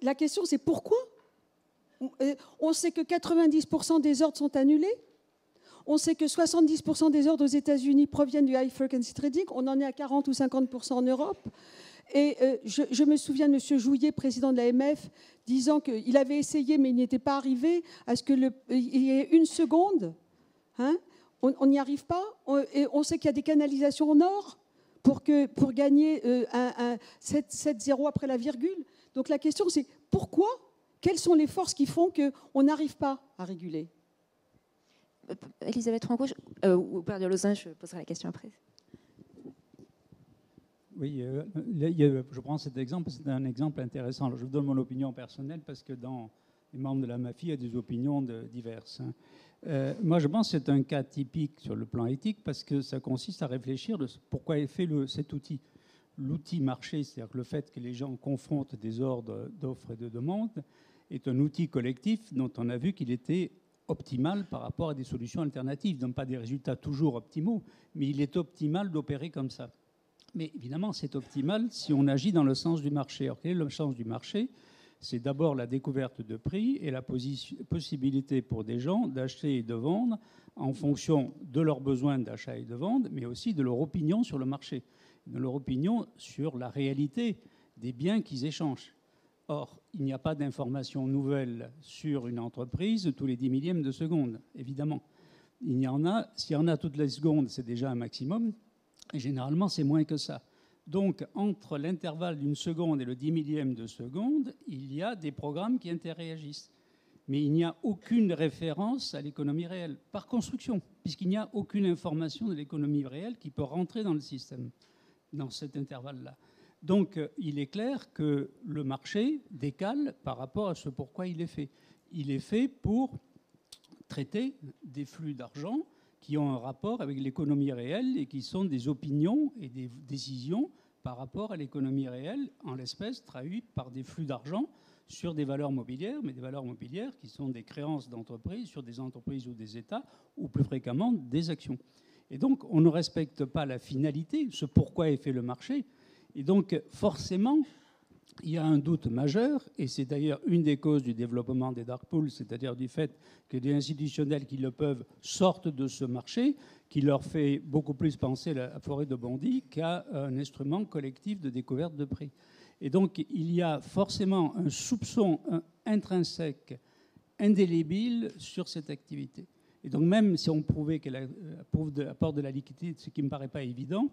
La question, c'est pourquoi? On sait que 90% des ordres sont annulés. On sait que 70% des ordres aux États-Unis proviennent du high frequency trading. On en est à 40 ou 50% en Europe. Et je me souviens de M. Jouillet, président de l'AMF, disant qu'il avait essayé, mais il n'était pas arrivé à ce qu'il y ait une seconde. Hein, on n'y arrive pas. Et on sait qu'il y a des canalisations en or pour gagner 7-0 après la virgule. Donc la question, c'est pourquoi? Quelles sont les forces qui font qu'on n'arrive pas à réguler? Elisabeth Franco, ou Père de Lausanne, je poserai la question après. Oui, je prends cet exemple, c'est un exemple intéressant. Alors, je vous donne mon opinion personnelle parce que dans les membres de la mafia, il y a des opinions diverses. Moi, je pense que c'est un cas typique sur le plan éthique parce que ça consiste à réfléchir de pourquoi est fait cet outil. L'outil marché, c'est-à-dire que le fait que les gens confrontent des ordres d'offres et de demandes, est un outil collectif dont on a vu qu'il était optimal par rapport à des solutions alternatives. Donc pas des résultats toujours optimaux, mais il est optimal d'opérer comme ça. Mais évidemment, c'est optimal si on agit dans le sens du marché. Alors, quel est le sens du marché? C'est d'abord la découverte de prix et la possibilité pour des gens d'acheter et de vendre en fonction de leurs besoins d'achat et de vente, mais aussi de leur opinion sur le marché, de leur opinion sur la réalité des biens qu'ils échangent. Or, il n'y a pas d'informations nouvelles sur une entreprise tous les 10 millièmes de seconde, évidemment. S'il y en a toutes les secondes, c'est déjà un maximum. Et généralement, c'est moins que ça. Donc, entre l'intervalle d'une seconde et le 10 millième de seconde, il y a des programmes qui interréagissent. mais il n'y a aucune référence à l'économie réelle, par construction, puisqu'il n'y a aucune information de l'économie réelle qui peut rentrer dans le système, dans cet intervalle-là. Donc, il est clair que le marché décale par rapport à ce pourquoi il est fait. Il est fait pour traiter des flux d'argent qui ont un rapport avec l'économie réelle et qui sont des opinions et des décisions par rapport à l'économie réelle, en l'espèce traduites par des flux d'argent sur des valeurs mobilières, mais des valeurs mobilières qui sont des créances d'entreprises sur des entreprises ou des États, ou plus fréquemment des actions. Et donc, on ne respecte pas la finalité, ce pourquoi est fait le marché. Et donc, forcément, il y a un doute majeur, et c'est d'ailleurs une des causes du développement des dark pools, c'est-à-dire du fait que des institutionnels qui le peuvent sortent de ce marché, qui leur fait beaucoup plus penser à la forêt de Bondy qu'à un instrument collectif de découverte de prix. Et donc, il y a forcément un soupçon intrinsèque, indélébile sur cette activité. Et donc, même si on prouvait qu'elle apporte de la liquidité, ce qui ne me paraît pas évident,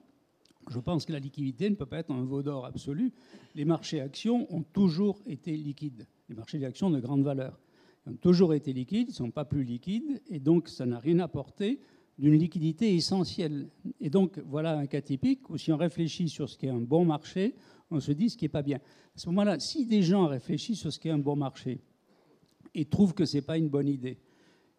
je pense que la liquidité ne peut pas être un veau d'or absolu. Les marchés actions ont toujours été liquides. Les marchés d'actions de grande valeur ont toujours été liquides, ils ne sont pas plus liquides, et donc ça n'a rien apporté d'une liquidité essentielle. Et donc voilà un cas typique où si on réfléchit sur ce qu'est un bon marché, on se dit ce qui n'est pas bien. À ce moment-là, si des gens réfléchissent sur ce qu'est un bon marché et trouvent que ce n'est pas une bonne idée,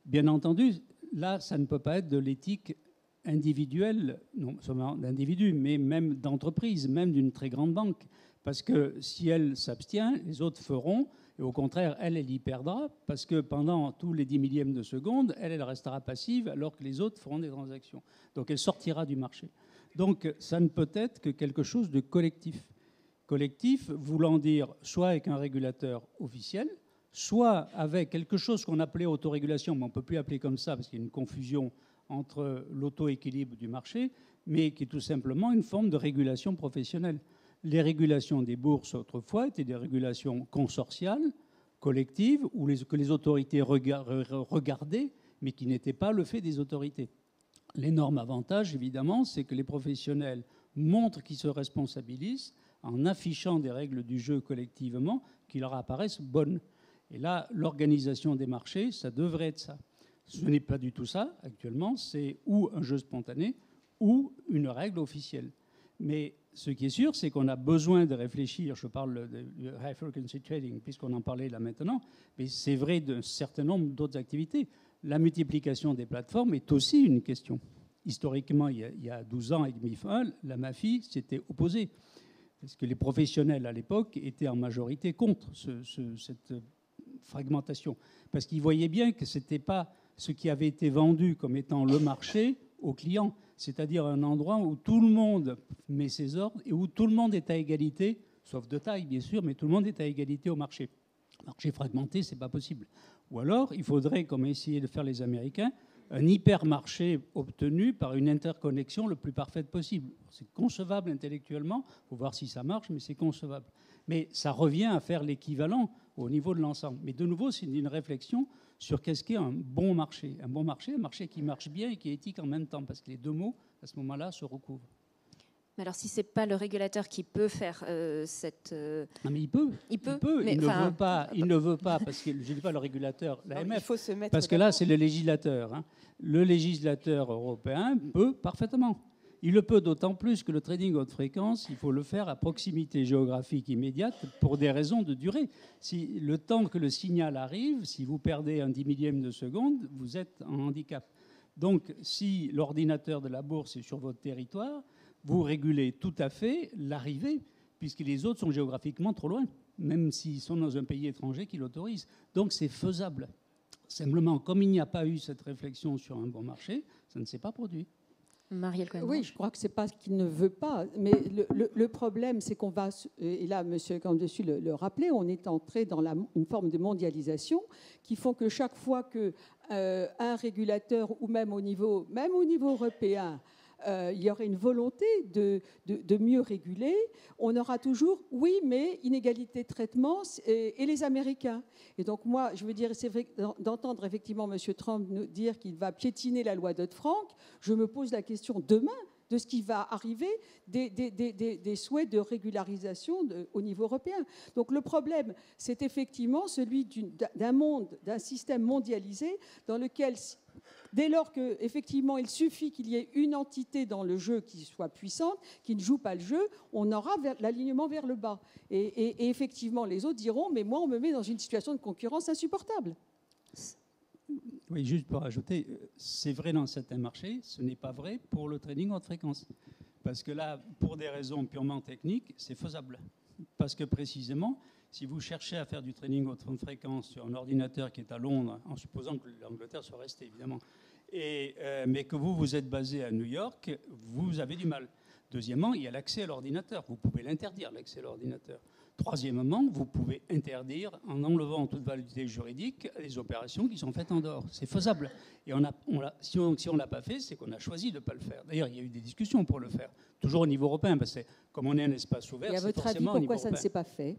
bien entendu, là, ça ne peut pas être de l'éthique individuelle, non seulement d'individus, mais même d'entreprise, même d'une très grande banque. Parce que si elle s'abstient, les autres feront, et au contraire, elle y perdra, parce que pendant tous les 10 millièmes de seconde, elle restera passive, alors que les autres feront des transactions. Donc elle sortira du marché. Donc ça ne peut être que quelque chose de collectif. Collectif voulant dire soit avec un régulateur officiel, soit avec quelque chose qu'on appelait autorégulation, mais on ne peut plus appeler comme ça, parce qu'il y a une confusion entre l'auto-équilibre du marché, mais qui est tout simplement une forme de régulation professionnelle. Les régulations des bourses, autrefois, étaient des régulations consortiales, collectives, que les autorités regardaient, mais qui n'étaient pas le fait des autorités. L'énorme avantage, évidemment, c'est que les professionnels montrent qu'ils se responsabilisent en affichant des règles du jeu collectivement qui leur apparaissent bonnes. Et là, l'organisation des marchés, ça devrait être ça. Ce n'est pas du tout ça, actuellement. C'est ou un jeu spontané ou une règle officielle. Mais ce qui est sûr, c'est qu'on a besoin de réfléchir. Je parle de high frequency trading, puisqu'on en parlait là maintenant. Mais c'est vrai d'un certain nombre d'autres activités. La multiplication des plateformes est aussi une question. Historiquement, il y a 12 ans, avec MIF1, la MAFI s'était opposée. Parce que les professionnels, à l'époque, étaient en majorité contre cette fragmentation. Parce qu'ils voyaient bien que ce n'était pas ce qui avait été vendu comme étant le marché aux clients, c'est-à-dire un endroit où tout le monde met ses ordres et où tout le monde est à égalité, sauf de taille bien sûr, mais tout le monde est à égalité au marché. Marché fragmenté, ce n'est pas possible. Ou alors, il faudrait, comme essayaient de faire les Américains, un hypermarché obtenu par une interconnexion le plus parfaite possible. C'est concevable intellectuellement, il faut voir si ça marche, mais c'est concevable. Mais ça revient à faire l'équivalent au niveau de l'ensemble. Mais de nouveau, c'est une réflexion sur qu'est-ce qu'est un bon marché. Un bon marché, un marché qui marche bien et qui est éthique en même temps, parce que les deux mots, à ce moment-là, se recouvrent. Mais alors, si ce n'est pas le régulateur qui peut faire cette... Non, mais il peut. Mais il ne veut pas, parce que je ne dis pas le régulateur, l'AMF, il faut se mettre parce que là, c'est le législateur. Hein. Le législateur européen peut parfaitement. Il le peut d'autant plus que le trading haute fréquence, il faut le faire à proximité géographique immédiate pour des raisons de durée. Si le temps que le signal arrive, si vous perdez un 10 millième de seconde, vous êtes en handicap. Donc, si l'ordinateur de la bourse est sur votre territoire, vous régulez tout à fait l'arrivée, puisque les autres sont géographiquement trop loin, même s'ils sont dans un pays étranger qui l'autorise. Donc, c'est faisable. Simplement, comme il n'y a pas eu cette réflexion sur un bon marché, ça ne s'est pas produit. Marielle Cohen. Oui, je crois que ce n'est pas ce qu'il ne veut pas. Mais le problème, c'est qu'on va, et là, M. Camp-Dessus le rappelait, on est entré dans une forme de mondialisation qui font que chaque fois qu'un régulateur, ou même au niveau européen, il y aurait une volonté de mieux réguler, on aura toujours, oui, mais inégalité de traitement et les Américains. Et donc moi, je veux dire, c'est vrai d'entendre effectivement M. Trump nous dire qu'il va piétiner la loi Dodd-Frank, je me pose la question demain, de ce qui va arriver des souhaits de régularisation au niveau européen. Donc le problème, c'est effectivement celui d'un monde, d'un système mondialisé dans lequel, dès lors qu'effectivement il suffit qu'il y ait une entité dans le jeu qui soit puissante, qui ne joue pas le jeu, on aura l'alignement vers le bas. Et effectivement, les autres diront, mais moi, on me met dans une situation de concurrence insupportable. Oui, juste pour ajouter, c'est vrai dans certains marchés, ce n'est pas vrai pour le trading haute fréquence. Parce que là, pour des raisons purement techniques, c'est faisable. Parce que précisément, si vous cherchez à faire du trading haute fréquence sur un ordinateur qui est à Londres, en supposant que l'Angleterre soit restée, évidemment, mais que vous êtes basé à New York, vous avez du mal. Deuxièmement, il y a l'accès à l'ordinateur. Vous pouvez l'interdire, l'accès à l'ordinateur. Troisièmement, vous pouvez interdire, en enlevant toute validité juridique, les opérations qui sont faites en dehors. C'est faisable. Et si on ne l'a pas fait, c'est qu'on a choisi de ne pas le faire. D'ailleurs, il y a eu des discussions pour le faire, toujours au niveau européen, parce que comme on est un espace ouvert, c'est forcément au niveau européen. Et à votre avis, pourquoi ça ne s'est pas fait?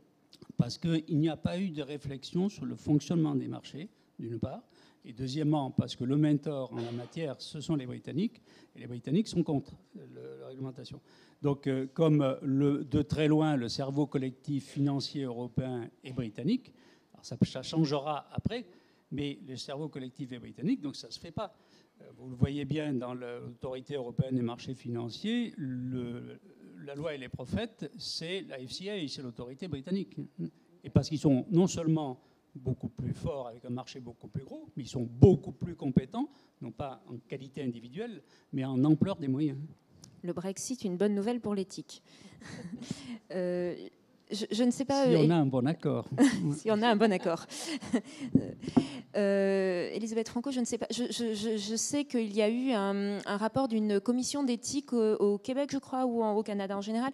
Parce qu'il n'y a pas eu de réflexion sur le fonctionnement des marchés, d'une part, et deuxièmement, parce que le mentor en la matière, ce sont les Britanniques, et les Britanniques sont contre la réglementation. Donc, comme de très loin, le cerveau collectif financier européen est britannique, alors ça changera après, mais le cerveau collectif est britannique, donc ça ne se fait pas. Vous le voyez bien dans l'autorité européenne des marchés financiers, la loi et les prophètes, c'est la FCA, c'est l'autorité britannique. Et parce qu'ils sont non seulement beaucoup plus forts avec un marché beaucoup plus gros, mais ils sont beaucoup plus compétents, non pas en qualité individuelle, mais en ampleur des moyens. Le Brexit, une bonne nouvelle pour l'éthique. Je ne sais pas... Si on a un bon accord. Si on a un bon accord. Elisabeth Franco, je ne sais pas. Je sais qu'il y a eu un rapport d'une commission d'éthique au Québec, je crois, ou au Canada en général,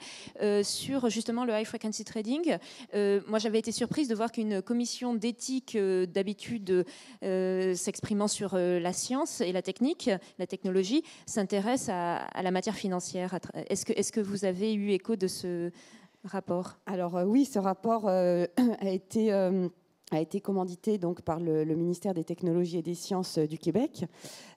sur justement le high frequency trading. Moi, j'avais été surprise de voir qu'une commission d'éthique, d'habitude s'exprimant sur la science et la technique, la technologie, s'intéresse à la matière financière. Est-ce que vous avez eu écho de ce rapport? Alors oui, ce rapport a été commandité donc par le ministère des Technologies et des Sciences du Québec.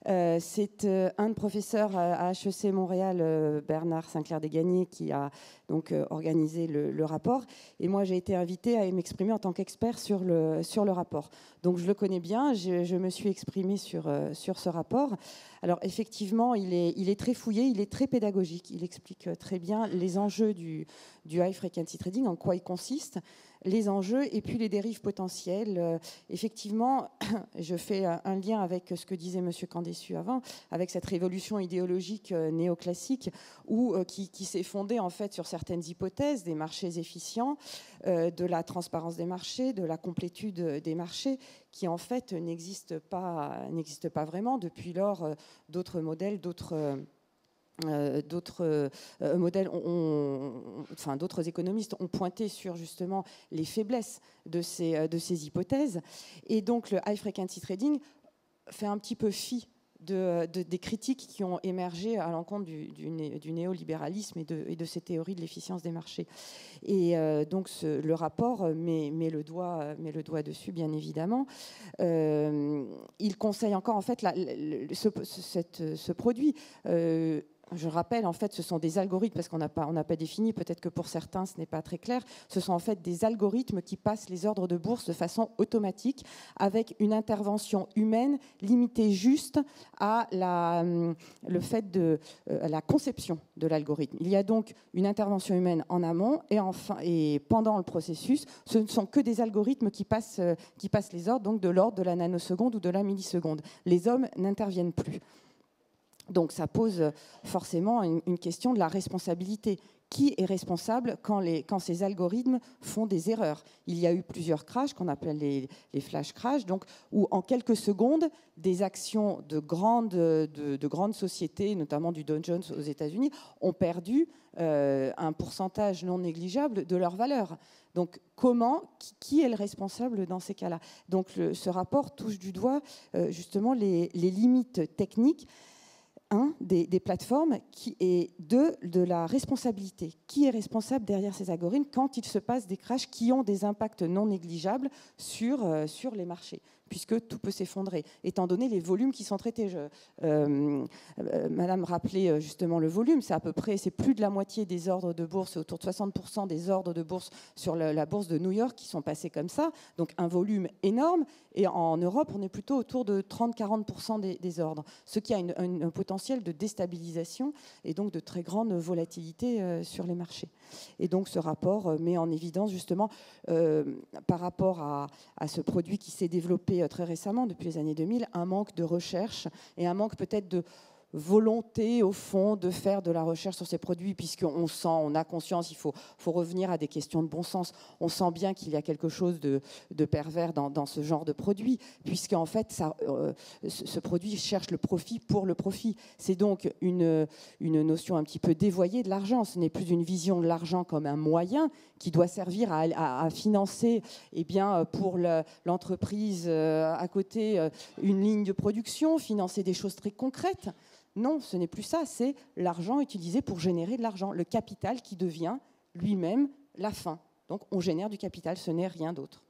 C'est un de professeurs à HEC Montréal, Bernard Sinclair-Desgagnés, qui a donc organisé le rapport. Et moi, j'ai été invitée à m'exprimer en tant qu'expert sur le rapport. Donc je le connais bien, je me suis exprimée sur ce rapport. Alors effectivement, il est très fouillé, il est très pédagogique. Il explique très bien les enjeux du high frequency trading, en quoi il consiste, les enjeux et puis les dérives potentielles. Effectivement, je fais un lien avec ce que disait M. Candessu avant, avec cette révolution idéologique néoclassique qui s'est fondée en fait sur certaines hypothèses des marchés efficients, de la transparence des marchés, de la complétude des marchés, qui en fait n'existent pas vraiment. Depuis lors, d'autres modèles, d'autres économistes ont pointé sur justement les faiblesses de ces hypothèses. Et donc le high frequency trading fait un petit peu fi des critiques qui ont émergé à l'encontre du néolibéralisme et de ces théories de l'efficience des marchés. Et donc le rapport met le doigt dessus, bien évidemment. Il conseille encore en fait ce produit. Je rappelle, en fait, ce sont des algorithmes, parce qu'on n'a pas défini, peut-être que pour certains, ce n'est pas très clair. Ce sont en fait des algorithmes qui passent les ordres de bourse de façon automatique, avec une intervention humaine limitée juste à la conception de l'algorithme. Il y a donc une intervention humaine en amont, et pendant le processus, ce ne sont que des algorithmes qui passent les ordres, donc de l'ordre de la nanoseconde ou de la milliseconde. Les hommes n'interviennent plus. Donc ça pose forcément une question de la responsabilité. Qui est responsable quand ces algorithmes font des erreurs? Il y a eu plusieurs crashs qu'on appelle les flash crashs, donc, où en quelques secondes, des actions de grandes sociétés, notamment du Dow Jones aux États-Unis, ont perdu un pourcentage non négligeable de leur valeur. Donc qui est le responsable dans ces cas-là? Donc ce rapport touche du doigt justement les limites techniques. des plateformes et de la responsabilité. Qui est responsable derrière ces algorithmes quand il se passe des crashs qui ont des impacts non négligeables sur les marchés, puisque tout peut s'effondrer, étant donné les volumes qui sont traités. Madame rappelait justement le volume, c'est plus de la moitié des ordres de bourse, autour de 60% des ordres de bourse sur la bourse de New York qui sont passés comme ça, donc un volume énorme, et en Europe, on est plutôt autour de 30-40% des ordres, ce qui a un potentiel de déstabilisation et donc de très grande volatilité sur les marchés. Et donc ce rapport met en évidence justement, par rapport à ce produit qui s'est développé très récemment, depuis les années 2000, un manque de recherche et un manque peut-être de volonté, au fond, de faire de la recherche sur ces produits, puisqu'on sent, on a conscience, il faut revenir à des questions de bon sens. On sent bien qu'il y a quelque chose de pervers dans ce genre de produit, puisqu'en fait, ce produit cherche le profit pour le profit. C'est donc une notion un petit peu dévoyée de l'argent. Ce n'est plus une vision de l'argent comme un moyen qui doit servir à financer, eh bien, pour l'entreprise à côté, une ligne de production, financer des choses très concrètes. Non, ce n'est plus ça, c'est l'argent utilisé pour générer de l'argent, le capital qui devient lui-même la fin. Donc on génère du capital, ce n'est rien d'autre.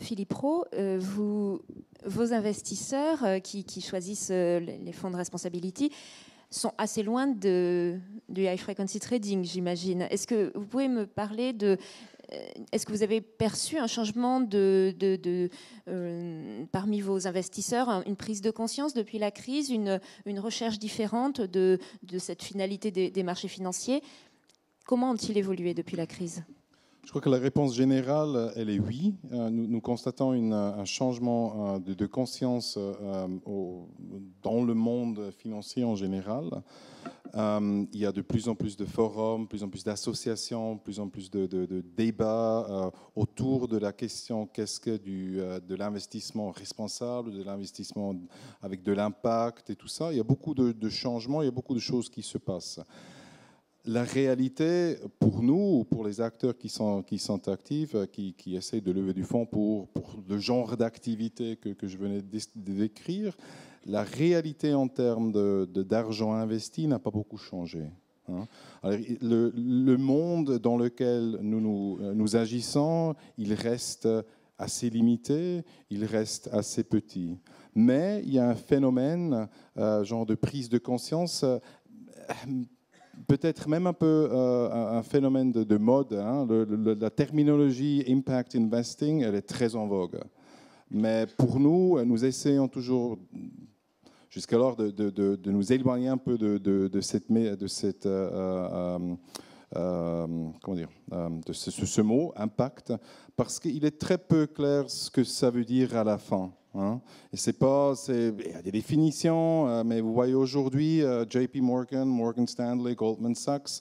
Philippe Roux, vos investisseurs qui choisissent les fonds de responsability sont assez loin du high frequency trading, j'imagine. Est-ce que vous pouvez me parler de... Est-ce que vous avez perçu un changement parmi vos investisseurs, une prise de conscience depuis la crise, une recherche différente de cette finalité des marchés financiers? Comment ont-ils évolué depuis la crise? Je crois que la réponse générale, elle est oui. Nous constatons un changement de conscience dans le monde financier en général. Il y a de plus en plus de forums, de plus en plus d'associations, de plus en plus de débats autour de la question qu'est-ce que de l'investissement responsable, de l'investissement avec de l'impact et tout ça. Il y a beaucoup de changements, il y a beaucoup de choses qui se passent. La réalité, pour nous, pour les acteurs qui sont actifs, qui essayent de lever du fonds pour le genre d'activité que je venais de décrire, la réalité en termes d'argent investi n'a pas beaucoup changé. Alors, le monde dans lequel nous agissons, il reste assez limité, il reste assez petit. Mais il y a un phénomène, genre de prise de conscience, peut-être même un peu un phénomène de mode. La terminologie impact investing, elle est très en vogue. Mais pour nous essayons toujours, jusqu'alors, de nous éloigner un peu de ce mot, impact, parce qu'il est très peu clair ce que ça veut dire à la fin. Et il y a des définitions, mais vous voyez aujourd'hui JP Morgan, Morgan Stanley, Goldman Sachs,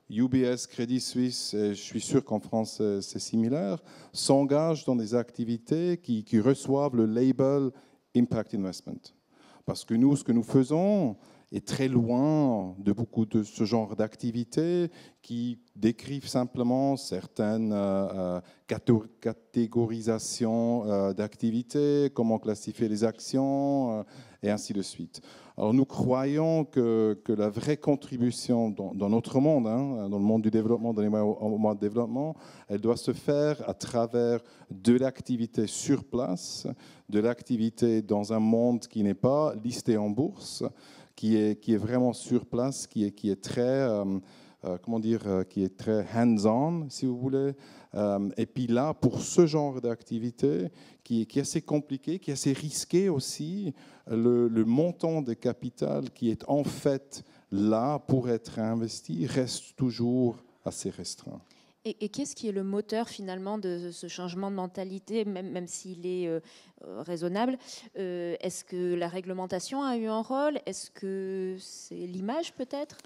UBS, Crédit Suisse, et je suis sûr qu'en France c'est similaire, s'engagent dans des activités qui reçoivent le label Impact Investment. Parce que nous, ce que nous faisons est très loin de beaucoup de ce genre d'activités qui décrivent simplement certaines catégorisations d'activités, comment classifier les actions, et ainsi de suite. Alors nous croyons que la vraie contribution dans notre monde, dans le monde du développement, dans les mois de développement, elle doit se faire à travers de l'activité sur place, de l'activité dans un monde qui n'est pas listé en bourse, qui est vraiment sur place, qui est très, qui est très hands-on, si vous voulez. Et puis là, pour ce genre d'activité, qui est assez compliqué, qui est assez risqué aussi, le montant de capital qui est en fait là pour être investi reste toujours assez restreint. Et qu'est-ce qui est le moteur finalement de ce changement de mentalité, même s'il est raisonnable? Est-ce que la réglementation a eu un rôle? Est-ce que c'est l'image peut-être?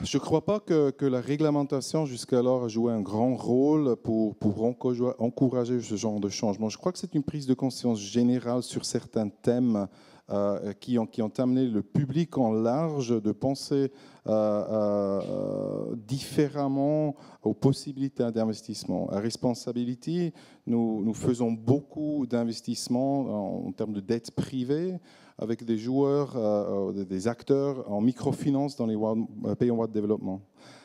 Je ne crois pas que la réglementation jusqu'alors a joué un grand rôle pour encourager ce genre de changement. Je crois que c'est une prise de conscience générale sur certains thèmes qui ont amené le public en large de penser différemment aux possibilités d'investissement. À Responsability, nous faisons beaucoup d'investissements en termes de dette privée avec des joueurs, des acteurs en microfinance dans les pays en voie de développement.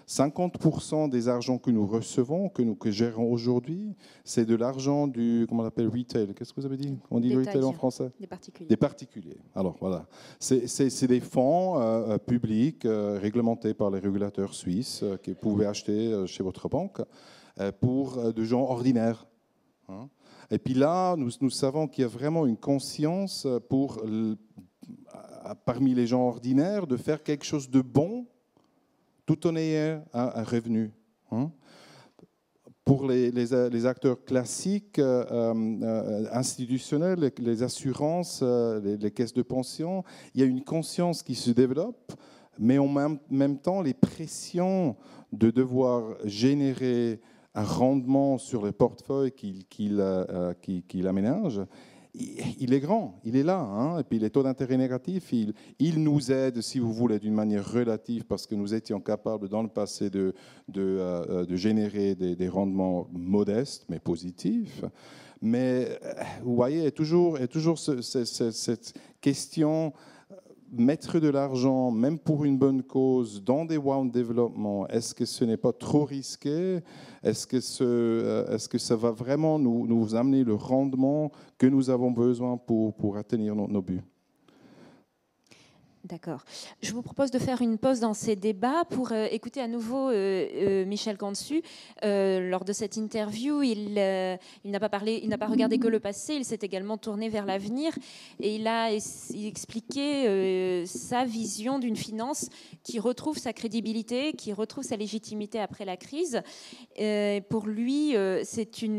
50% des argents que nous recevons, que gérons aujourd'hui, c'est de l'argent du, comment on appelle, retail. Qu'est-ce que vous avez dit? On dit retail en français? Des particuliers. Des particuliers. Alors voilà, c'est des fonds publics réglementés par les régulateurs suisses que vous pouvez acheter chez votre banque pour de gens ordinaires. Hein. Et puis là, nous savons qu'il y a vraiment une conscience parmi les gens ordinaires de faire quelque chose de bon tout en ayant un revenu. Hein. Pour les acteurs classiques, institutionnels, les assurances, les caisses de pension, il y a une conscience qui se développe, mais en même temps, les pressions de devoir générer un rendement sur les portefeuilles qu'il aménage, il est grand, il est là. Hein. Et puis les taux d'intérêt négatifs, il nous aide, si vous voulez, d'une manière relative, parce que nous étions capables dans le passé de générer des rendements modestes, mais positifs. Mais vous voyez, il y a toujours cette question, mettre de l'argent, même pour une bonne cause, dans des rounds de développement, est-ce que ce n'est pas trop risqué? Est-ce que ça va vraiment nous amener le rendement que nous avons besoin pour atteindre nos buts? D'accord. Je vous propose de faire une pause dans ces débats pour écouter à nouveau Michel Cantu. Lors de cette interview, il n'a pas regardé que le passé, il s'est également tourné vers l'avenir et il a expliqué sa vision d'une finance qui retrouve sa crédibilité, qui retrouve sa légitimité après la crise. Pour lui, il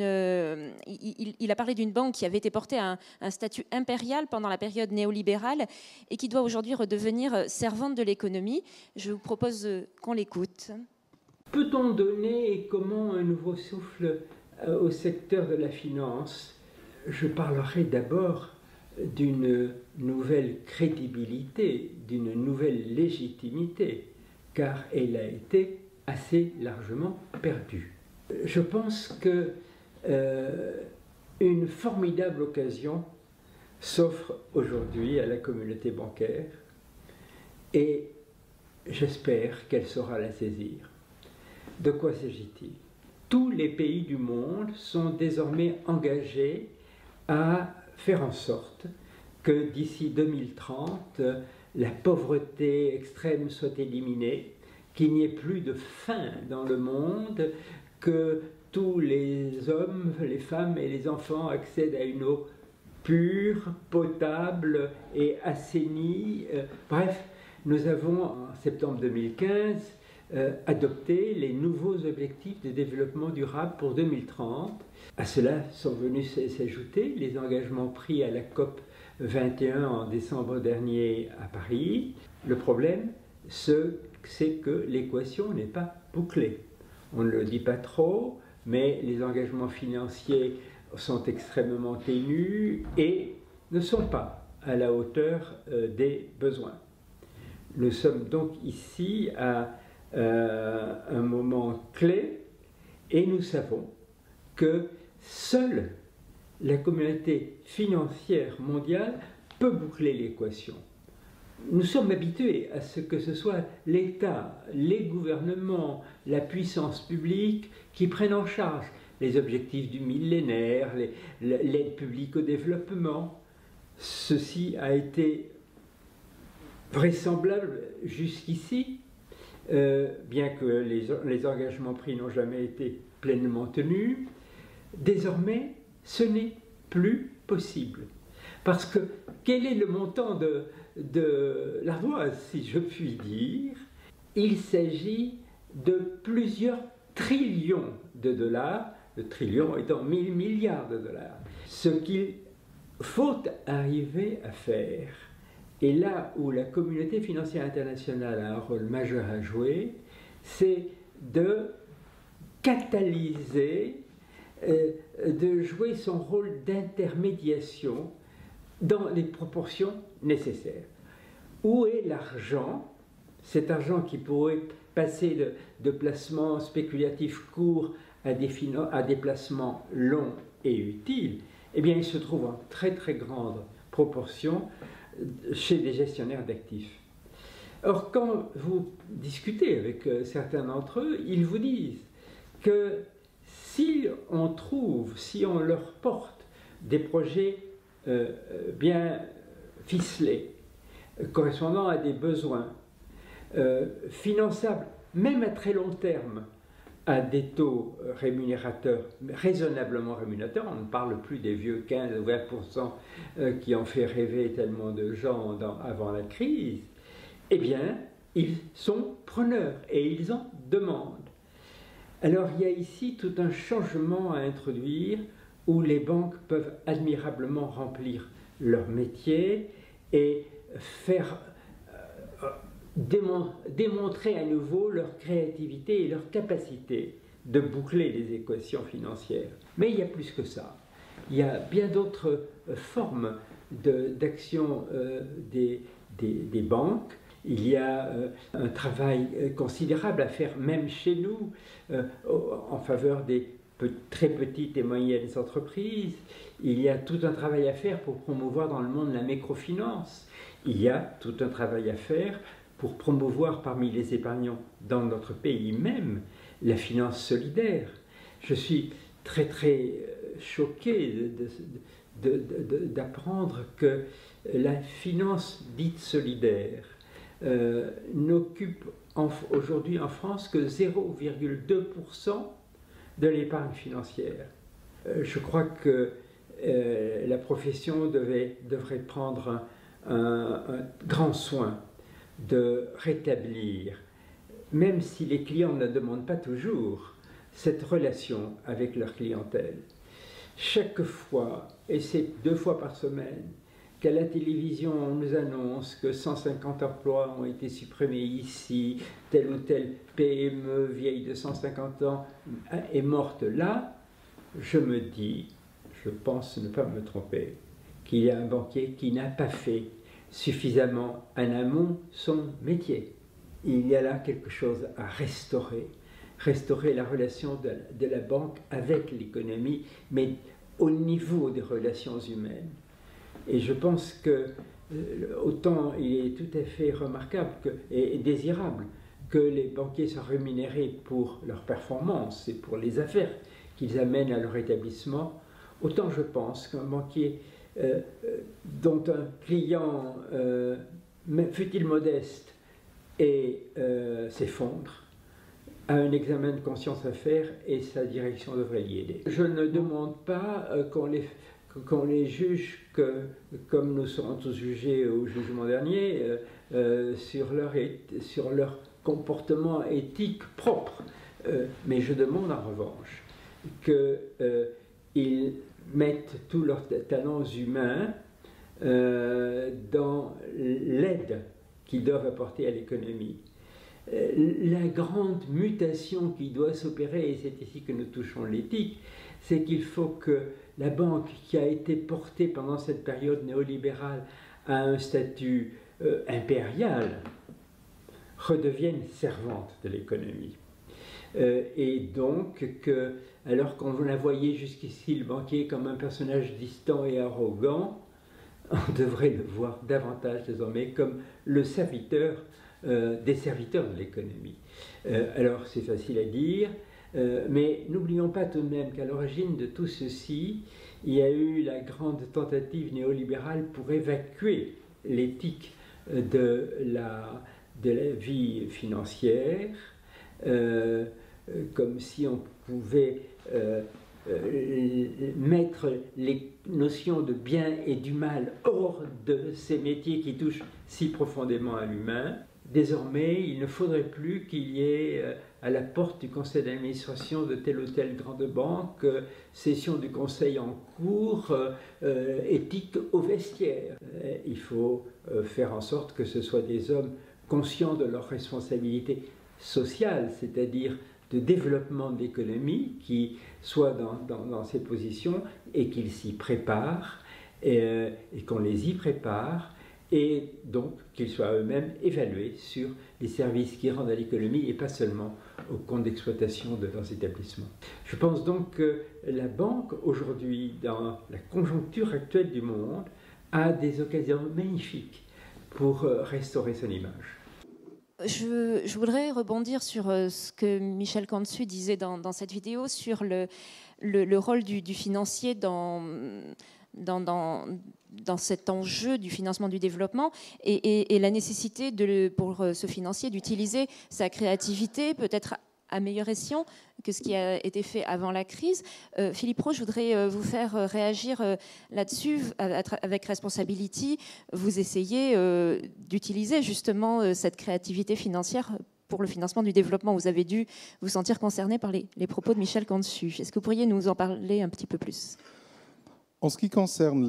a parlé d'une banque qui avait été portée à un statut impérial pendant la période néolibérale et qui doit aujourd'hui redevenir servante de l'économie. Je vous propose qu'on l'écoute. Peut-on donner et comment un nouveau souffle au secteur de la finance? Je parlerai d'abord d'une nouvelle crédibilité, d'une nouvelle légitimité, car elle a été assez largement perdue. Je pense que une formidable occasion s'offre aujourd'hui à la communauté bancaire et j'espère qu'elle saura la saisir. De quoi s'agit-il? Tous les pays du monde sont désormais engagés à faire en sorte que d'ici 2030, la pauvreté extrême soit éliminée, qu'il n'y ait plus de faim dans le monde, que tous les hommes, les femmes et les enfants accèdent à une eau pure, potable et assainie. Bref, nous avons en septembre 2015 adopté les nouveaux objectifs de développement durable pour 2030. À cela sont venus s'ajouter les engagements pris à la COP 21 en décembre dernier à Paris. Le problème, c'est que l'équation n'est pas bouclée. On ne le dit pas trop, mais les engagements financiers sont extrêmement ténus et ne sont pas à la hauteur des besoins. Nous sommes donc ici à un moment clé et nous savons que seule la communauté financière mondiale peut boucler l'équation. Nous sommes habitués à ce que ce soit l'État, les gouvernements, la puissance publique qui prennent en charge les objectifs du millénaire, l'aide publique au développement. Ceci a été vraisemblable jusqu'ici, bien que les engagements pris n'ont jamais été pleinement tenus. Désormais, ce n'est plus possible. Parce que quel est le montant de l'ardoise, si je puis dire? Il s'agit de plusieurs trillions de dollars, le trillion étant 1000 milliards de dollars. Ce qu'il faut arriver à faire, et là où la communauté financière internationale a un rôle majeur à jouer, c'est de catalyser, de jouer son rôle d'intermédiation dans les proportions nécessaires. Où est l'argent, cet argent qui pourrait passer de placements spéculatifs courts à des placements longs et utiles? Eh bien, il se trouve en très très grande proportion chez des gestionnaires d'actifs. Or, quand vous discutez avec certains d'entre eux, ils vous disent que si on leur porte des projets bien ficelés, correspondant à des besoins, finançables, même à très long terme, à des taux rémunérateurs, raisonnablement rémunérateurs, on ne parle plus des vieux 15 ou 20% qui ont fait rêver tellement de gens avant la crise, eh bien, ils sont preneurs et ils en demandent. Alors, il y a ici tout un changement à introduire où les banques peuvent admirablement remplir leur métier et faire démontrer à nouveau leur créativité et leur capacité de boucler les équations financières. Mais il y a plus que ça. Il y a bien d'autres formes d'action des banques. Il y a un travail considérable à faire, même chez nous, en faveur des très petites et moyennes entreprises. Il y a tout un travail à faire pour promouvoir dans le monde la microfinance. Il y a tout un travail à faire pour promouvoir parmi les épargnants dans notre pays même la finance solidaire. Je suis très très choqué d'apprendre que la finance dite solidaire n'occupe aujourd'hui en France que 0,2% de l'épargne financière. Je crois que la profession devrait prendre un grand soin de rétablir, même si les clients ne demandent pas toujours, cette relation avec leur clientèle. Chaque fois, et c'est 2 fois par semaine, qu'à la télévision on nous annonce que 150 emplois ont été supprimés ici, telle ou telle PME vieille de 150 ans est morte là, je me dis, je pense ne pas me tromper, qu'il y a un banquier qui n'a pas fait suffisamment en amont son métier. Il y a là quelque chose à restaurer la relation de la banque avec l'économie, mais au niveau des relations humaines. Et je pense que autant il est tout à fait remarquable et désirable que les banquiers soient rémunérés pour leur performance et pour les affaires qu'ils amènent à leur établissement, autant je pense qu'un banquier dont un client, fût-il modeste, et s'effondre, a un examen de conscience à faire et sa direction devrait l'y aider. Je ne demande pas qu'on les juge comme nous serons tous jugés au jugement dernier sur leur comportement éthique propre, mais je demande en revanche qu'ils mettent tous leurs talents humains dans l'aide qu'ils doivent apporter à l'économie. La grande mutation qui doit s'opérer, et c'est ici que nous touchons l'éthique, c'est qu'il faut que la banque, qui a été portée pendant cette période néolibérale à un statut impérial, redevienne servante de l'économie. Et donc, alors qu'on la voyait jusqu'ici, le banquier, comme un personnage distant et arrogant, on devrait le voir davantage désormais comme le serviteur des serviteurs de l'économie. Alors, c'est facile à dire, mais n'oublions pas tout de même qu'à l'origine de tout ceci, il y a eu la grande tentative néolibérale pour évacuer l'éthique de la vie financière, comme si on pouvait mettre les notions de bien et du mal hors de ces métiers qui touchent si profondément à l'humain. Désormais, il ne faudrait plus qu'il y ait à la porte du conseil d'administration de telle ou telle grande banque, session du conseil en cours, éthique au vestiaire. Il faut faire en sorte que ce soit des hommes conscients de leurs responsabilités sociales, c'est-à-dire de développement de l'économie, qui soient dans ces positions et qu'ils s'y préparent, et qu'on les y prépare, et donc qu'ils soient eux-mêmes évalués sur les services qu'ils rendent à l'économie et pas seulement au compte d'exploitation de leurs établissements. Je pense donc que la banque, aujourd'hui, dans la conjoncture actuelle du monde, a des occasions magnifiques pour restaurer son image. Je voudrais rebondir sur ce que Michel Cantu disait dans cette vidéo sur le rôle du financier dans cet enjeu du financement du développement et la nécessité pour ce financier d'utiliser sa créativité, peut-être à meilleur escient que ce qui a été fait avant la crise. Philippe Roux, je voudrais vous faire réagir là-dessus. Avec Responsability, vous essayez d'utiliser justement cette créativité financière pour le financement du développement. Vous avez dû vous sentir concerné par les propos de Michel Cantu. Est-ce que vous pourriez nous en parler un petit peu plus ? En ce qui concerne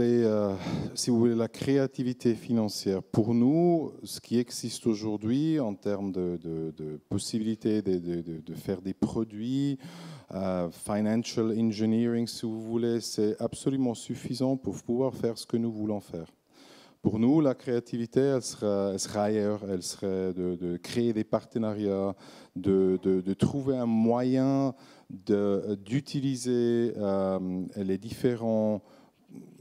si vous voulez, la créativité financière, pour nous, ce qui existe aujourd'hui en termes de possibilités de faire des produits, financial engineering, si vous voulez, c'est absolument suffisant pour pouvoir faire ce que nous voulons faire. Pour nous, la créativité, elle sera ailleurs. Elle serait de créer des partenariats, de trouver un moyen d'utiliser les différents,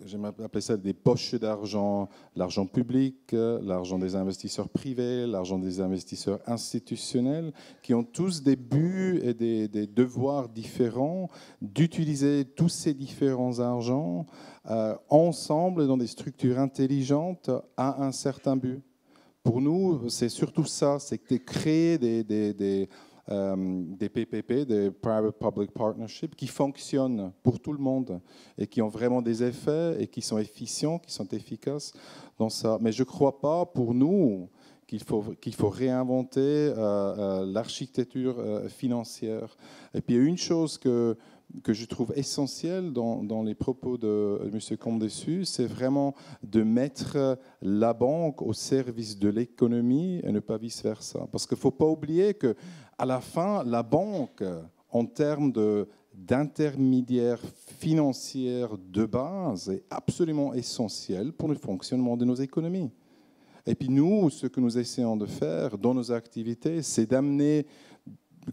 j'aime appeler ça des poches d'argent, l'argent public, l'argent des investisseurs privés, l'argent des investisseurs institutionnels, qui ont tous des buts et des devoirs différents, d'utiliser tous ces différents argents ensemble dans des structures intelligentes à un certain but. Pour nous, c'est surtout ça, c'est de créer des PPP, des Private Public Partnerships, qui fonctionnent pour tout le monde et qui ont vraiment des effets et qui sont efficients, qui sont efficaces dans ça. Mais je ne crois pas, pour nous, qu'il faut réinventer l'architecture financière. Et puis, il y a une chose que je trouve essentielle dans les propos de M. Comte-Dessus, c'est vraiment de mettre la banque au service de l'économie et ne pas vice-versa. Parce qu'il ne faut pas oublier qu'à la fin, la banque, en termes d'intermédiaire financier de base, est absolument essentielle pour le fonctionnement de nos économies. Et puis nous, ce que nous essayons de faire dans nos activités, c'est d'amener,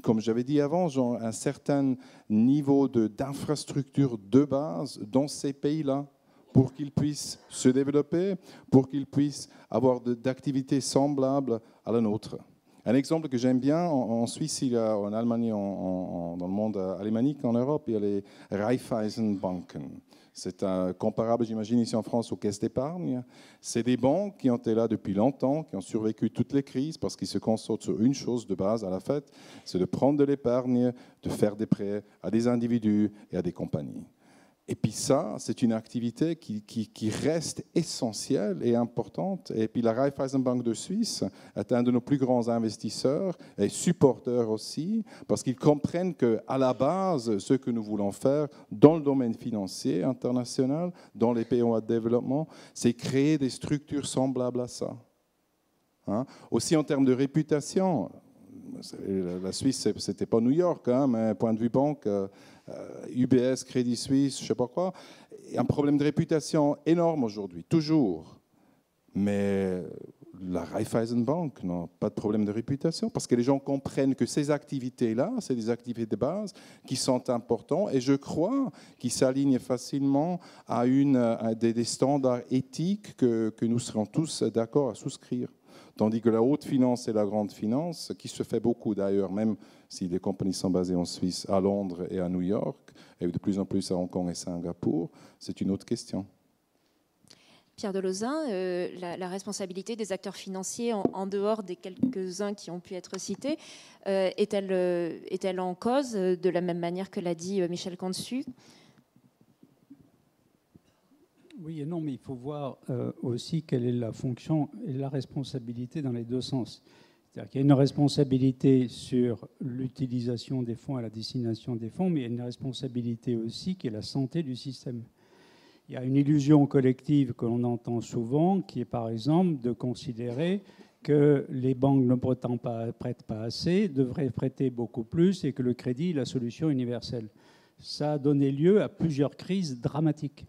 comme j'avais dit avant, un certain niveau d'infrastructure de base dans ces pays-là pour qu'ils puissent se développer, pour qu'ils puissent avoir d'activités semblables à la nôtre. Un exemple que j'aime bien, en Suisse, il y a, en Allemagne, dans le monde alémanique, en Europe, il y a les Raiffeisenbanken. C'est comparable, j'imagine, ici en France aux caisses d'épargne. C'est des banques qui ont été là depuis longtemps, qui ont survécu toutes les crises parce qu'ils se concentrent sur une chose de base à la fête, c'est de prendre de l'épargne, de faire des prêts à des individus et à des compagnies. Et puis ça, c'est une activité qui reste essentielle et importante. Et puis la Raiffeisenbank de Suisse est un de nos plus grands investisseurs et supporters aussi, parce qu'ils comprennent qu'à la base, ce que nous voulons faire dans le domaine financier international, dans les pays en voie de développement, c'est créer des structures semblables à ça. Hein? Aussi en termes de réputation, la Suisse, ce n'était pas New York, hein, mais point de vue banque, UBS, Crédit Suisse, je ne sais pas quoi. Un problème de réputation énorme aujourd'hui, toujours. Mais la Raiffeisenbank n'a pas de problème de réputation parce que les gens comprennent que ces activités-là, c'est des activités de base qui sont importantes et je crois qu'ils s'alignent facilement à des standards éthiques que nous serons tous d'accord à souscrire. Tandis que la haute finance et la grande finance, qui se fait beaucoup d'ailleurs, même si les compagnies sont basées en Suisse, à Londres et à New York, et de plus en plus à Hong Kong et Singapour, c'est une autre question. Pierre Delozin, la responsabilité des acteurs financiers en dehors des quelques-uns qui ont pu être cités, est-elle en cause de la même manière que l'a dit Michel Cantu ? Oui et non, mais il faut voir aussi quelle est la fonction et la responsabilité dans les deux sens. C'est-à-dire qu'il y a une responsabilité sur l'utilisation des fonds et la destination des fonds, mais il y a une responsabilité aussi qui est la santé du système. Il y a une illusion collective que l'on entend souvent, qui est par exemple de considérer que les banques ne prêtent pas assez, devraient prêter beaucoup plus et que le crédit est la solution universelle. Ça a donné lieu à plusieurs crises dramatiques.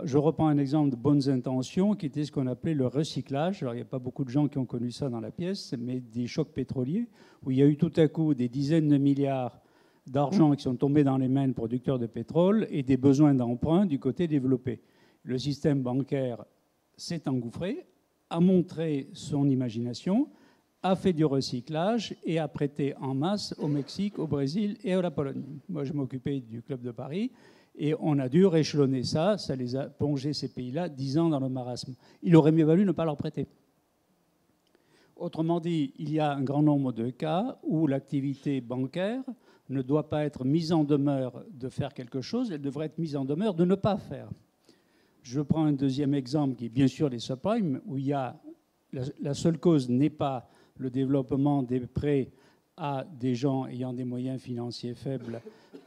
Je reprends un exemple de bonnes intentions qui était ce qu'on appelait le recyclage. Alors, il n'y a pas beaucoup de gens qui ont connu ça dans la pièce, mais des chocs pétroliers, où il y a eu tout à coup des dizaines de milliards d'argent qui sont tombés dans les mains de producteurs de pétrole et des besoins d'emprunt du côté développé. Le système bancaire s'est engouffré, a montré son imagination, a fait du recyclage et a prêté en masse au Mexique, au Brésil et à la Pologne. Moi, je m'occupais du Club de Paris. Et on a dû réchelonner ça les a plongé ces pays-là 10 ans dans le marasme. Il aurait mieux valu ne pas leur prêter. Autrement dit, il y a un grand nombre de cas où l'activité bancaire ne doit pas être mise en demeure de faire quelque chose, elle devrait être mise en demeure de ne pas faire. Je prends un deuxième exemple qui est bien sûr les subprimes, où il y a la seule cause n'est pas le développement des prêts à des gens ayant des moyens financiers faibles,